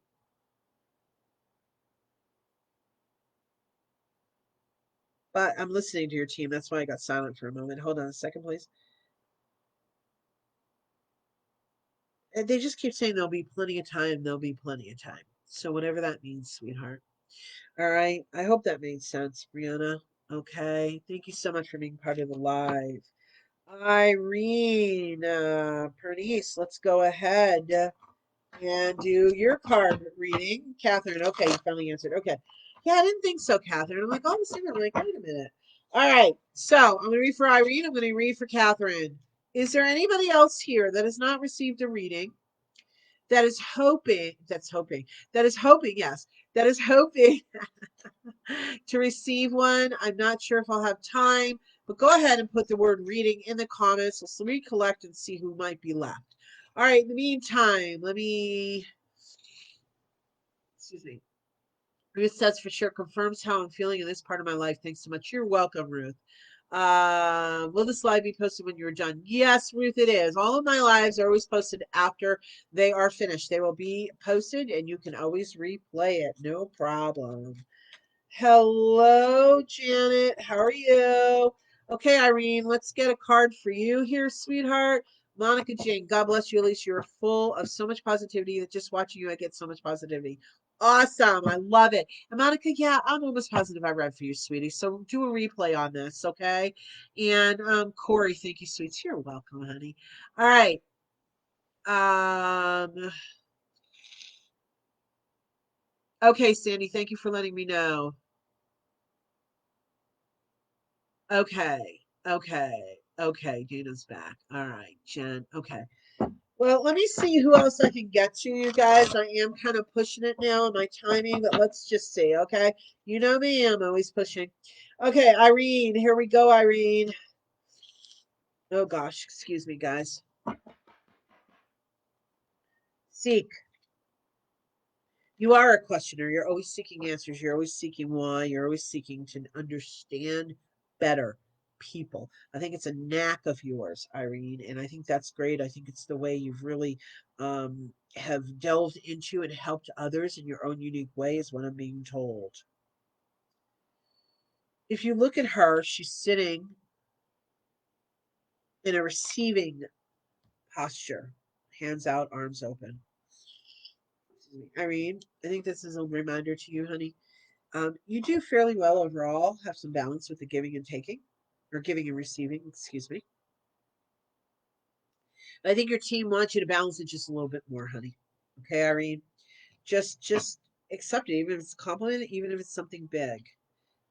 But I'm listening to your team. That's why I got silent for a moment. Hold on a second, please. And they just keep saying there'll be plenty of time. There'll be plenty of time. So whatever that means, sweetheart. All right. I hope that made sense, Brianna. Okay. Thank you so much for being part of the live. Irene, Pernice, let's go ahead and do your card reading. Catherine, okay, you finally answered. Okay. Yeah, I didn't think so, Catherine. I'm like, all of a sudden, I'm like, wait a minute. All right. So I'm going to read for Irene. I'm going to read for Catherine. Is there anybody else here that has not received a reading that is hoping, yes, that is hoping to receive one? I'm not sure if I'll have time, but go ahead and put the word reading in the comments. Let's recollect and see who might be left. All right. In the meantime, excuse me. Ruth says for sure confirms how I'm feeling in this part of my life. Thanks so much. You're welcome, Ruth. Will this live be posted when you're done? Yes, Ruth, it is. All of my lives are always posted after they are finished. They will be posted and you can always replay it. No problem. Hello, Janet. How are you? Okay, Irene, let's get a card for you here, sweetheart. Monica Jane, God bless you, Elyse. You're full of so much positivity that just watching you, I get so much positivity. Awesome. I love it. And Monica, yeah, I'm almost positive I read for you, sweetie. So do a replay on this, okay? And Corey, thank you, sweets. You're welcome, honey. All right. Okay, Sandy, thank you for letting me know. Okay. Okay. Okay. Dana's back. All right, Jen. Okay. Well, let me see who else I can get to, you guys. I am kind of pushing it now in my timing, but let's just see, okay? You know me, I'm always pushing. Okay, Irene, here we go, Irene. Oh gosh, excuse me, guys. Seek. You are a questioner. You're always seeking answers. You're always seeking why. You're always seeking to understand better people. I think it's a knack of yours, Irene, and I think that's great. I think it's the way you've really have delved into and helped others in your own unique way, is what I'm being told. If you look at her, she's sitting in a receiving posture, hands out, arms open. Irene, I think this is a reminder to you, honey. You do fairly well overall, have some balance with the giving and taking, or giving and receiving, excuse me. But I think your team wants you to balance it just a little bit more, honey. Okay, Irene? Just accept it, even if it's a compliment, even if it's something big.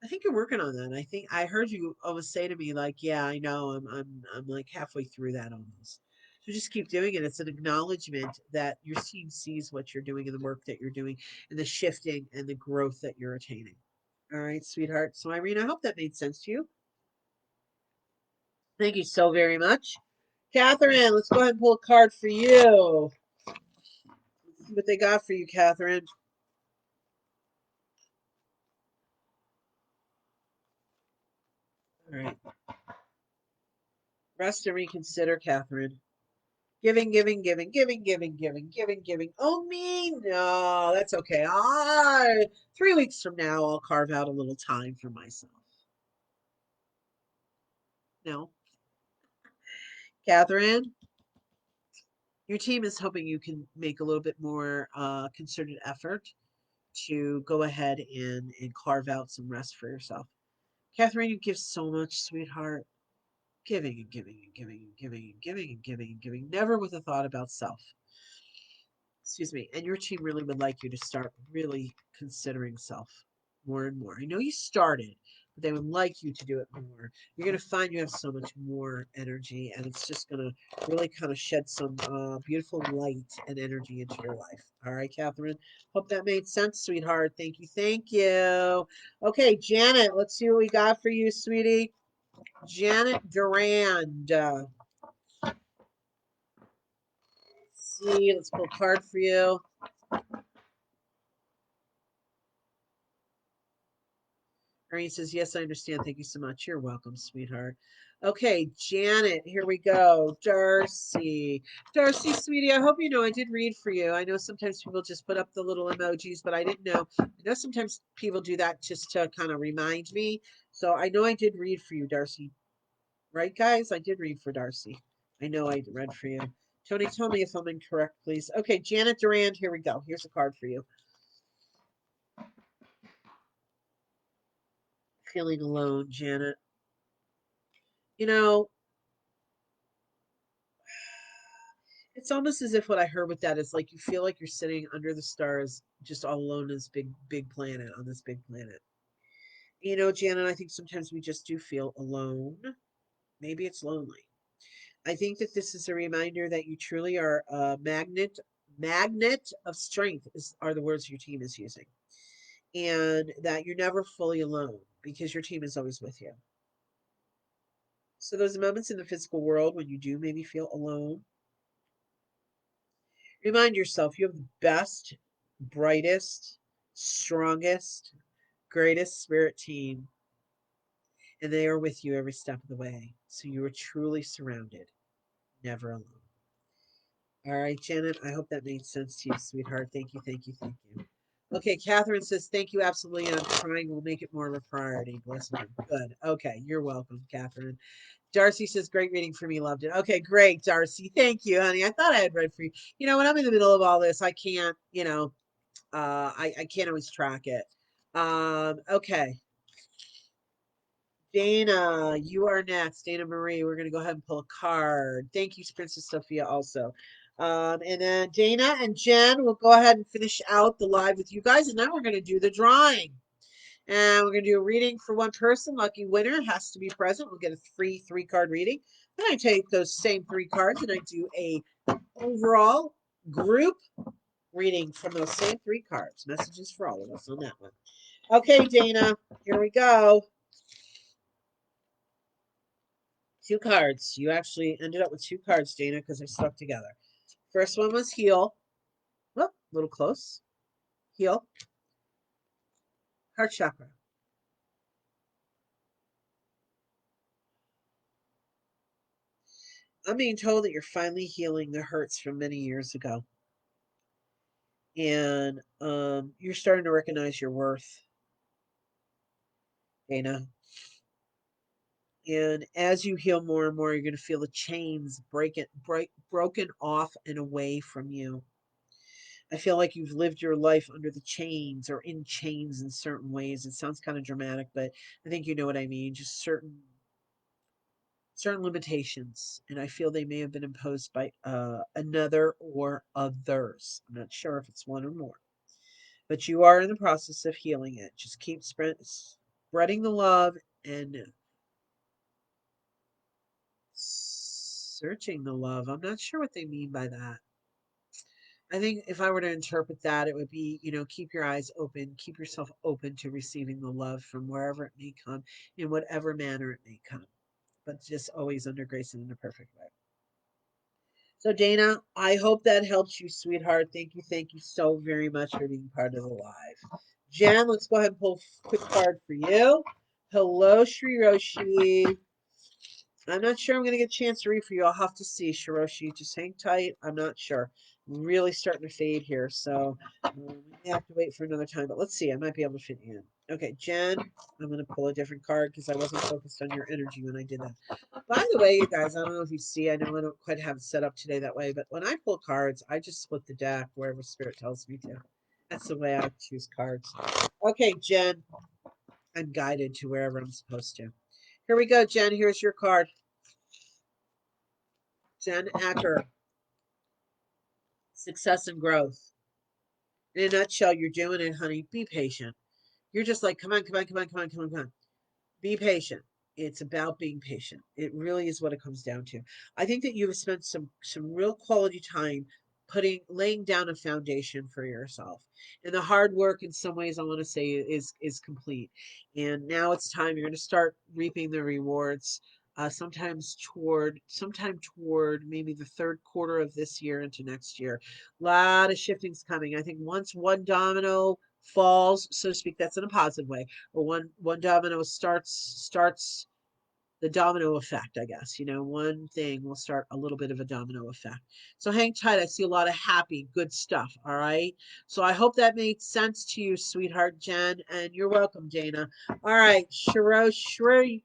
I think you're working on that. I think I heard you always say to me, like, yeah, I know, I'm like halfway through that almost. So just keep doing it. It's an acknowledgement that your team sees what you're doing and the work that you're doing and the shifting and the growth that you're attaining. All right, sweetheart. So, Irene, I hope that made sense to you. Thank you so very much. Catherine, let's go ahead and pull a card for you. Let's see what they got for you, Catherine. All right. Rest and reconsider, Catherine. Giving, giving, giving, giving, giving, giving, giving, giving. Oh, me? No, that's okay. 3 weeks from now, I'll carve out a little time for myself. No. Catherine, your team is hoping you can make a little bit more concerted effort to go ahead and carve out some rest for yourself. Catherine, you give so much, sweetheart. Giving and giving and giving and giving and giving and giving and giving, never with a thought about self. Excuse me. And your team really would like you to start really considering self more and more. I know you started, but they would like you to do it more. You're going to find you have so much more energy, and it's just going to really kind of shed some beautiful light and energy into your life. All right, Catherine. Hope that made sense, sweetheart. Thank you. Thank you. Okay, Janet, let's see what we got for you, sweetie. Janet Durand. See, let's pull a card for you. Irene says, yes, I understand. Thank you so much. You're welcome, sweetheart. Okay, Janet, here we go. Darcy. Darcy, sweetie, I hope you know I did read for you. I know sometimes people just put up the little emojis, but I didn't know. I know sometimes people do that just to kind of remind me. So I know I did read for you, Darcy. Right, guys? I did read for Darcy. I know I read for you. Tony, tell me if I'm incorrect, please. Okay, Janet Durand, here we go. Here's a card for you. Feeling alone, Janet. You know, it's almost as if what I heard with that is like you feel like you're sitting under the stars, just all alone in this big planet, on this big planet. You know, Janet, I think sometimes we just do feel alone. Maybe it's lonely. I think that this is a reminder that you truly are a magnet of strength are the words your team is using. And that you're never fully alone because your team is always with you. So those moments in the physical world when you do maybe feel alone, remind yourself you have the best, brightest, strongest, greatest spirit team. and they are with you every step of the way. So you are truly surrounded, never alone. All right, Janet, I hope that made sense to you, sweetheart. Thank you, thank you, thank you. Okay, Catherine says, thank you, absolutely. I'm trying. We'll make it more of a priority. Bless me. Good. Okay, you're welcome, Catherine. Darcy says, great reading for me. Loved it. Okay, great, Darcy. Thank you, honey. I thought I had read for you. You know, when I'm in the middle of all this, I can't, I can't always track it. Okay. Dana, you are next. Dana Marie, we're going to go ahead and pull a card. Thank you, Princess Sophia, also. And then Dana and Jen will go ahead and finish out the live with you guys. And then we're going to do the drawing. And we're going to do a reading for one person. Lucky winner has to be present. We'll get a free 3-card reading. Then I take those same 3 cards and I do a overall group reading from those same 3 cards. Messages for all of us on that one. Okay, Dana, here we go. 2 cards. You actually ended up with 2 cards, Dana, because they're stuck together. First one was heal. Oh, a little close. Heal. Heart chakra. I'm being told that you're finally healing the hurts from many years ago. And you're starting to recognize your worth, Dana. And as you heal more and more, you're going to feel the chains broken off and away from you. I feel like you've lived your life under the chains or in chains in certain ways. It sounds kind of dramatic, but I think you know what I mean. Just certain limitations, and I feel they may have been imposed by another or others. I'm not sure if it's one or more, but you are in the process of healing it. Just keep spreading the love and searching the love. I'm not sure what they mean by that. I think if I were to interpret that, it would be, keep your eyes open, keep yourself open to receiving the love from wherever it may come, in whatever manner it may come, but just always under grace and in a perfect way. So, Dana, I hope that helps you, sweetheart. Thank you so very much for being part of the live. Jen, let's go ahead and pull a quick card for you. Hello, Shri Roshi. I'm not sure I'm going to get a chance to read for you. I'll have to see, Shiroshi. Just hang tight. I'm not sure. I'm really starting to fade here, so we may have to wait for another time. But let's see. I might be able to fit you in. Okay, Jen, I'm going to pull a different card because I wasn't focused on your energy when I did that. By the way, you guys, I don't know if you see. I know I don't quite have it set up today that way, but when I pull cards, I just split the deck wherever Spirit tells me to. That's the way I choose cards. Okay, Jen, I'm guided to wherever I'm supposed to. Here we go, Jen. Here's your card. Jen Acker, success and growth. In a nutshell, you're doing it, honey. Be patient. You're just like, come on, come on, come on, come on, come on, come on. Be patient. It's about being patient. It really is what it comes down to. I think that you have spent some real quality time laying down a foundation for yourself. And the hard work in some ways I want to say is complete. And now it's time you're going to start reaping the rewards. Sometime toward maybe the third quarter of this year into next year. A lot of shifting's coming. I think once one domino falls, so to speak, that's in a positive way, or one domino starts the domino effect, I guess. One thing will start a little bit of a domino effect. So hang tight. I see a lot of happy, good stuff. All right. So I hope that made sense to you, sweetheart Jen. And you're welcome, Dana. All right. Shrioshi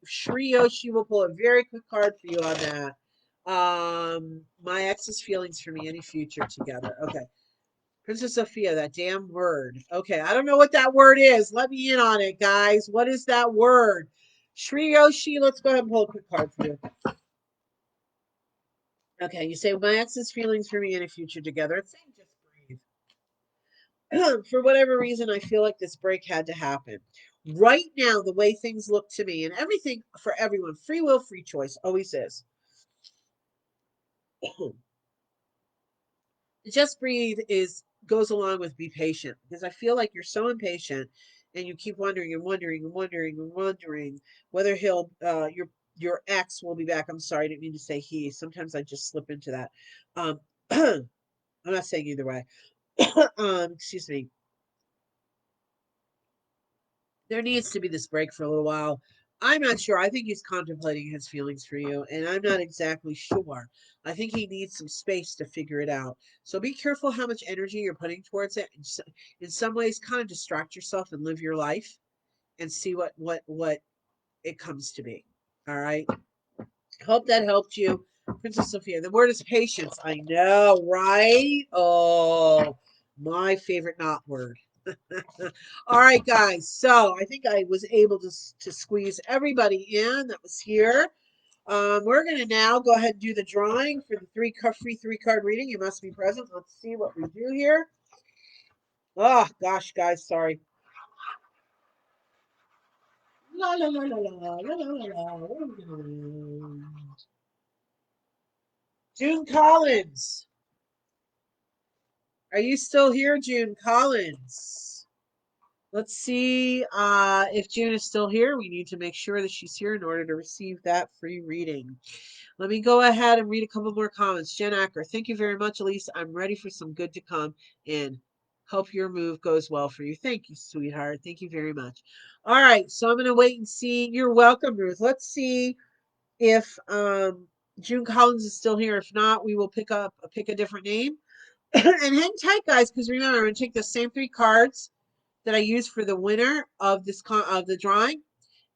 will pull a very quick card for you on that. My ex's feelings for me, any future together. Okay. Princess Sophia, that damn word. Okay, I don't know what that word is. Let me in on it, guys. What is that word? Shri Yoshi, let's go ahead and pull a quick card for you. Okay, you say, my ex's feelings for me in a future together. It's saying just breathe. For whatever reason, I feel like this break had to happen. Right now, the way things look to me, and everything for everyone, free will, free choice, always is. Just breathe goes along with be patient, because I feel like you're so impatient and you keep wondering and wondering and wondering and wondering whether your ex will be back. I'm sorry, I didn't mean to say he. Sometimes I just slip into that. I'm not saying either way. Excuse me. There needs to be this break for a little while. I'm not sure. I think he's contemplating his feelings for you, and I'm not exactly sure. I think he needs some space to figure it out. So be careful how much energy you're putting towards it. In some ways, kind of distract yourself and live your life and see what it comes to be. All right. Hope that helped you, Princess Sophia. The word is patience. I know, right? Oh, my favorite not word. All right, guys. So I think I was able to squeeze everybody in that was here. We're going to now go ahead and do the drawing for the free 3 card reading. You must be present. Let's see what we do here. Oh, gosh, guys. Sorry. La la la la la la la la la. What are we doing? June Collins. Are you still here, June Collins? Let's see if June is still here. We need to make sure that she's here in order to receive that free reading. Let me go ahead and read a couple more comments. Jen Acker, thank you very much, Elyse. I'm ready for some good to come in. Hope your move goes well for you. Thank you, sweetheart. Thank you very much. All right, so I'm going to wait and see. You're welcome, Ruth. Let's see if June Collins is still here. If not, we will pick a different name. And hang tight, guys, because remember, I'm going to take the same 3 cards that I used for the winner of the drawing,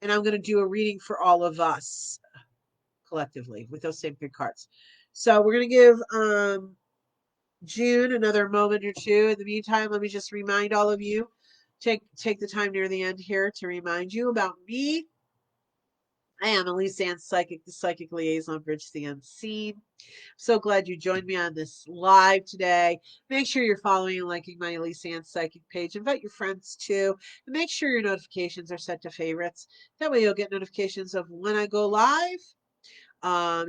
and I'm going to do a reading for all of us collectively with those same 3 cards. So we're going to give June another moment or two. In the meantime, let me just remind all of you, take the time near the end here to remind you about me. I am Elyse Ann Psychic, the Psychic Liaison, Bridge the Unseen. So glad you joined me on this live today. Make sure you're following and liking my Elyse Ann Psychic page. Invite your friends too. And make sure your notifications are set to favorites. That way you'll get notifications of when I go live.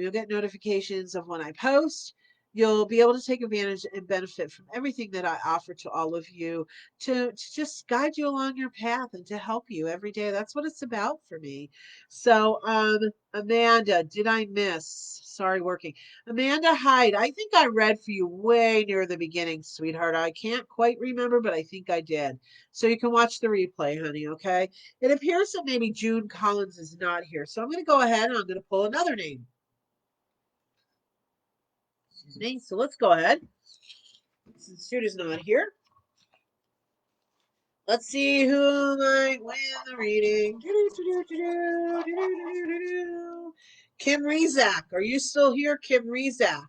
You'll get notifications of when I post. You'll be able to take advantage and benefit from everything that I offer to all of you to just guide you along your path and to help you every day. That's what it's about for me. So, Amanda, did I miss? Sorry, working. Amanda Hyde, I think I read for you way near the beginning, sweetheart. I can't quite remember, but I think I did. So you can watch the replay, honey, okay? It appears that maybe June Collins is not here. So I'm going to go ahead and I'm going to pull another name. Excuse me. So let's go ahead. Since Jude is not here, let's see who might win the reading. Kim Rizak. Are you still here, Kim Rizak?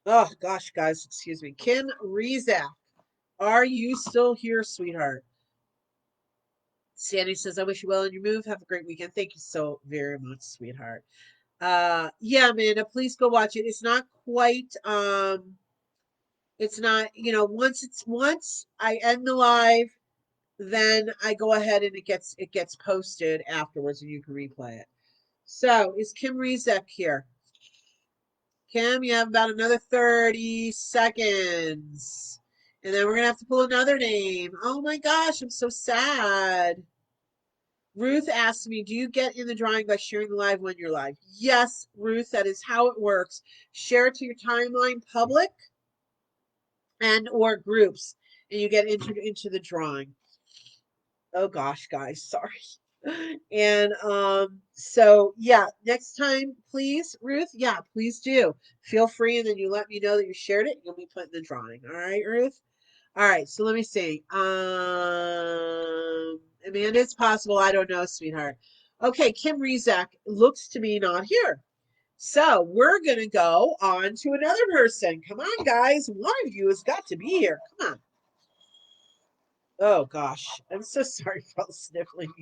Oh, gosh, guys, excuse me. Kim Rizak. Are you still here, sweetheart? Sandy says, I wish you well in your move. Have a great weekend. Thank you so very much, sweetheart. Yeah, Amanda, please go watch it. It's not quite it's not, once I end the live, then I go ahead and it gets posted afterwards and you can replay it. So is Kim Rizek here? Kim, you have about another 30 seconds. And then we're gonna have to pull another name. Oh my gosh, I'm so sad. Ruth asked me, do you get in the drawing by sharing the live when you're live? Yes, Ruth, that is how it works. Share it to your timeline public and or groups, and you get entered into the drawing. Oh gosh, guys, sorry. And so yeah, next time, please, Ruth, yeah, please do. Feel free, and then you let me know that you shared it, you'll be put in the drawing. All right, Ruth? All right, so let me see. Amanda, it's possible. I don't know, sweetheart. Okay, Kim Rizak looks to me not here. So we're going to go on to another person. Come on, guys. One of you has got to be here. Come on. Oh, gosh. I'm so sorry for all the sniffling.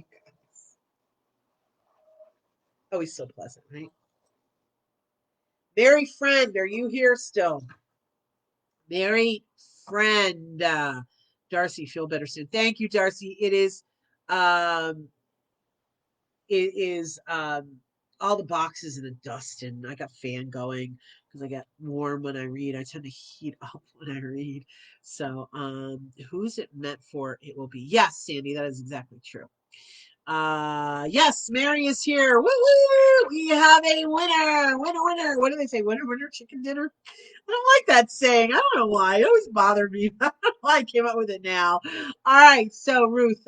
Oh, he's so pleasant, right? Mary Friend, are you here still? Mary Friend. Darcy, feel better soon. Thank you, Darcy. Um, it is all the boxes in the dust, and I got fan going because I get warm when I read. I tend to heat up when I read. So who's it meant for? It will be. Yes, Sandy, that is exactly true. Yes, Mary is here. Woo woo! We have a winner. Winner, winner. What do they say? Winner, winner, chicken dinner. I don't like that saying. I don't know why. It always bothered me. I don't know why I came up with it now. All right. So Ruth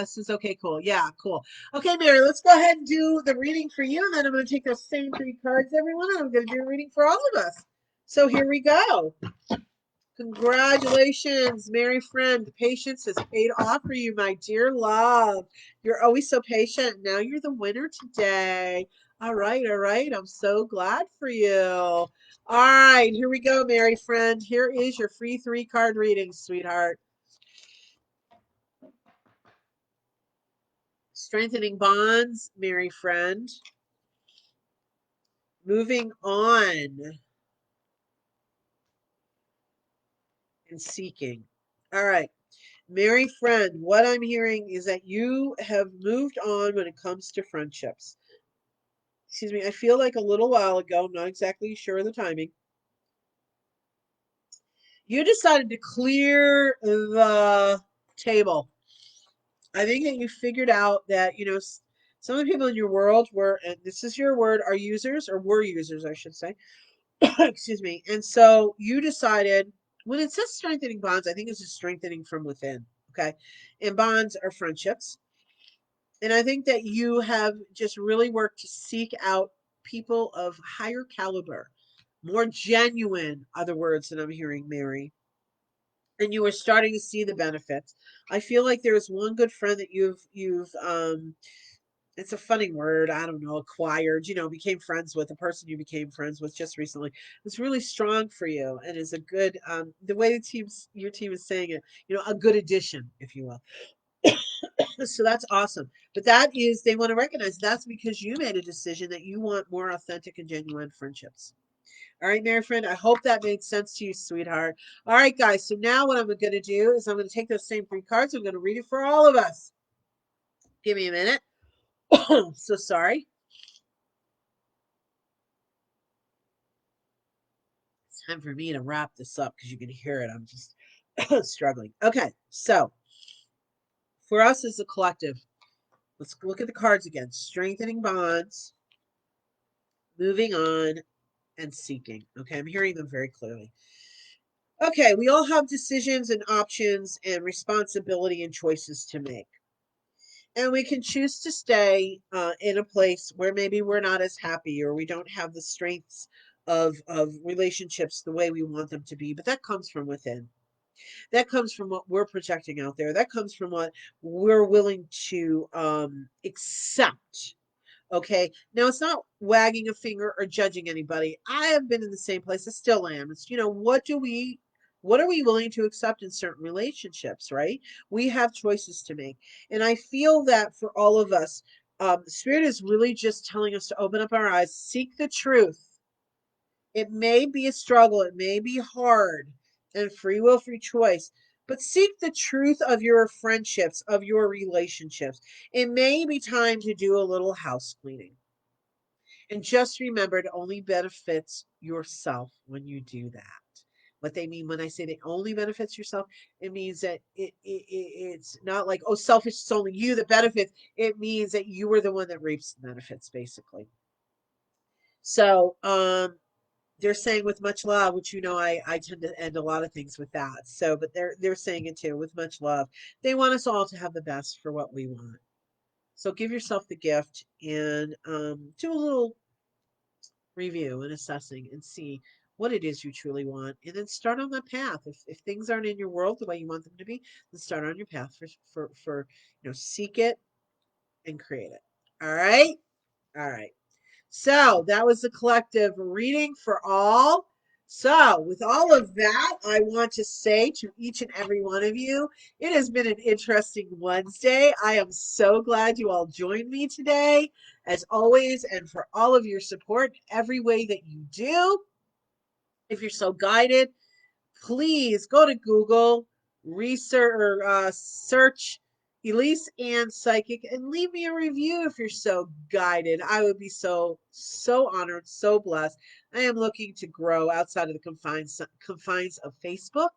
says, okay, cool. Yeah, cool. Okay, Mary, let's go ahead and do the reading for you. And then I'm going to take those same three cards, everyone. And I'm going to do a reading for all of us. So here we go. Congratulations, Mary friend. The patience has paid off for you, my dear love. You're always so patient. Now you're the winner today. All right, all right. I'm so glad for you. All right, here we go, Mary friend. Here is your free 3-card reading, sweetheart. Strengthening bonds, Mary friend. Moving on and seeking. All right. Mary friend, what I'm hearing is that you have moved on when it comes to friendships. Excuse me, I feel like a little while ago, I'm not exactly sure of the timing, you decided to clear the table. I think that you figured out that, some of the people in your world were, and this is your word, are users, or were users, I should say. Excuse me. And so you decided, when it says strengthening bonds, I think it's just strengthening from within. Okay. And bonds are friendships. And I think that you have just really worked to seek out people of higher caliber, more genuine, other words that I'm hearing, Mary. And you are starting to see the benefits. I feel like there's one good friend that you've it's a funny word, I don't know, acquired, became friends with, a person you became friends with just recently. It's really strong for you and is a good the way your team is saying it, a good addition, if you will. So that's awesome. But they want to recognize that's because you made a decision that you want more authentic and genuine friendships. All right, Mary friend, I hope that made sense to you, sweetheart. All right, guys. So now what I'm going to do is I'm going to take those same 3 cards. I'm going to read it for all of us. Give me a minute. So sorry. It's time for me to wrap this up because you can hear it. I'm just struggling. Okay, so for us as a collective, let's look at the cards again. Strengthening bonds, moving on, and seeking. Okay, I'm hearing them very clearly. Okay, we all have decisions and options and responsibility and choices to make. And we can choose to stay in a place where maybe we're not as happy or we don't have the strengths of relationships the way we want them to be. But that comes from within. That comes from what we're projecting out there. That comes from what we're willing to accept. Okay. Now it's not wagging a finger or judging anybody. I have been in the same place. I still am. It's, what are we willing to accept in certain relationships, right? We have choices to make. And I feel that for all of us, Spirit is really just telling us to open up our eyes, seek the truth. It may be a struggle, it may be hard, and free will, free choice. But seek the truth of your friendships, of your relationships. It may be time to do a little house cleaning. And just remember, it only benefits yourself when you do that. What they mean when I say it only benefits yourself, it means that it's not like, oh, selfish, it's only you that benefits. It means that you are the one that reaps the benefits, basically. So, they're saying with much love, which I tend to end a lot of things with that. So, but they're saying it too with much love. They want us all to have the best for what we want. So give yourself the gift and do a little review and assessing and see what it is you truly want, and then start on that path. If things aren't in your world the way you want them to be, then start on your path for seek it and create it. All right, all right. So that was the collective reading for all. So, with all of that, I want to say to each and every one of you, it has been an interesting Wednesday. I am so glad you all joined me today, as always, and for all of your support every way that you do. If you're so guided, please go to Google, research or search Elyse Ann Psychic and leave me a review if you're so guided. I would be so honored, so blessed. I am looking to grow outside of the confines of Facebook,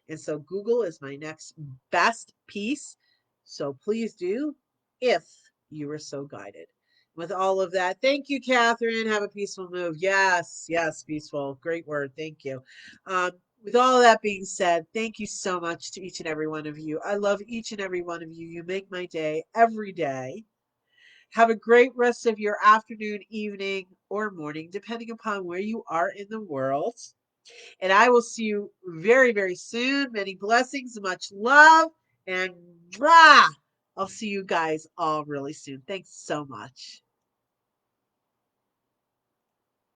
and so Google is my next best piece. So please do, if You are so guided. With all of that, thank you, Catherine. Have a peaceful move. Yes, yes, peaceful. Great word. Thank you. Um, with all of that being said, thank you so much to each and every one of you. I love each and every one of you. You make my day every day. Have a great rest of your afternoon, evening, or morning, depending upon where you are in the world. And I will see you very, very soon. Many blessings, much love, and mwah! I'll see you guys all really soon. Thanks so much.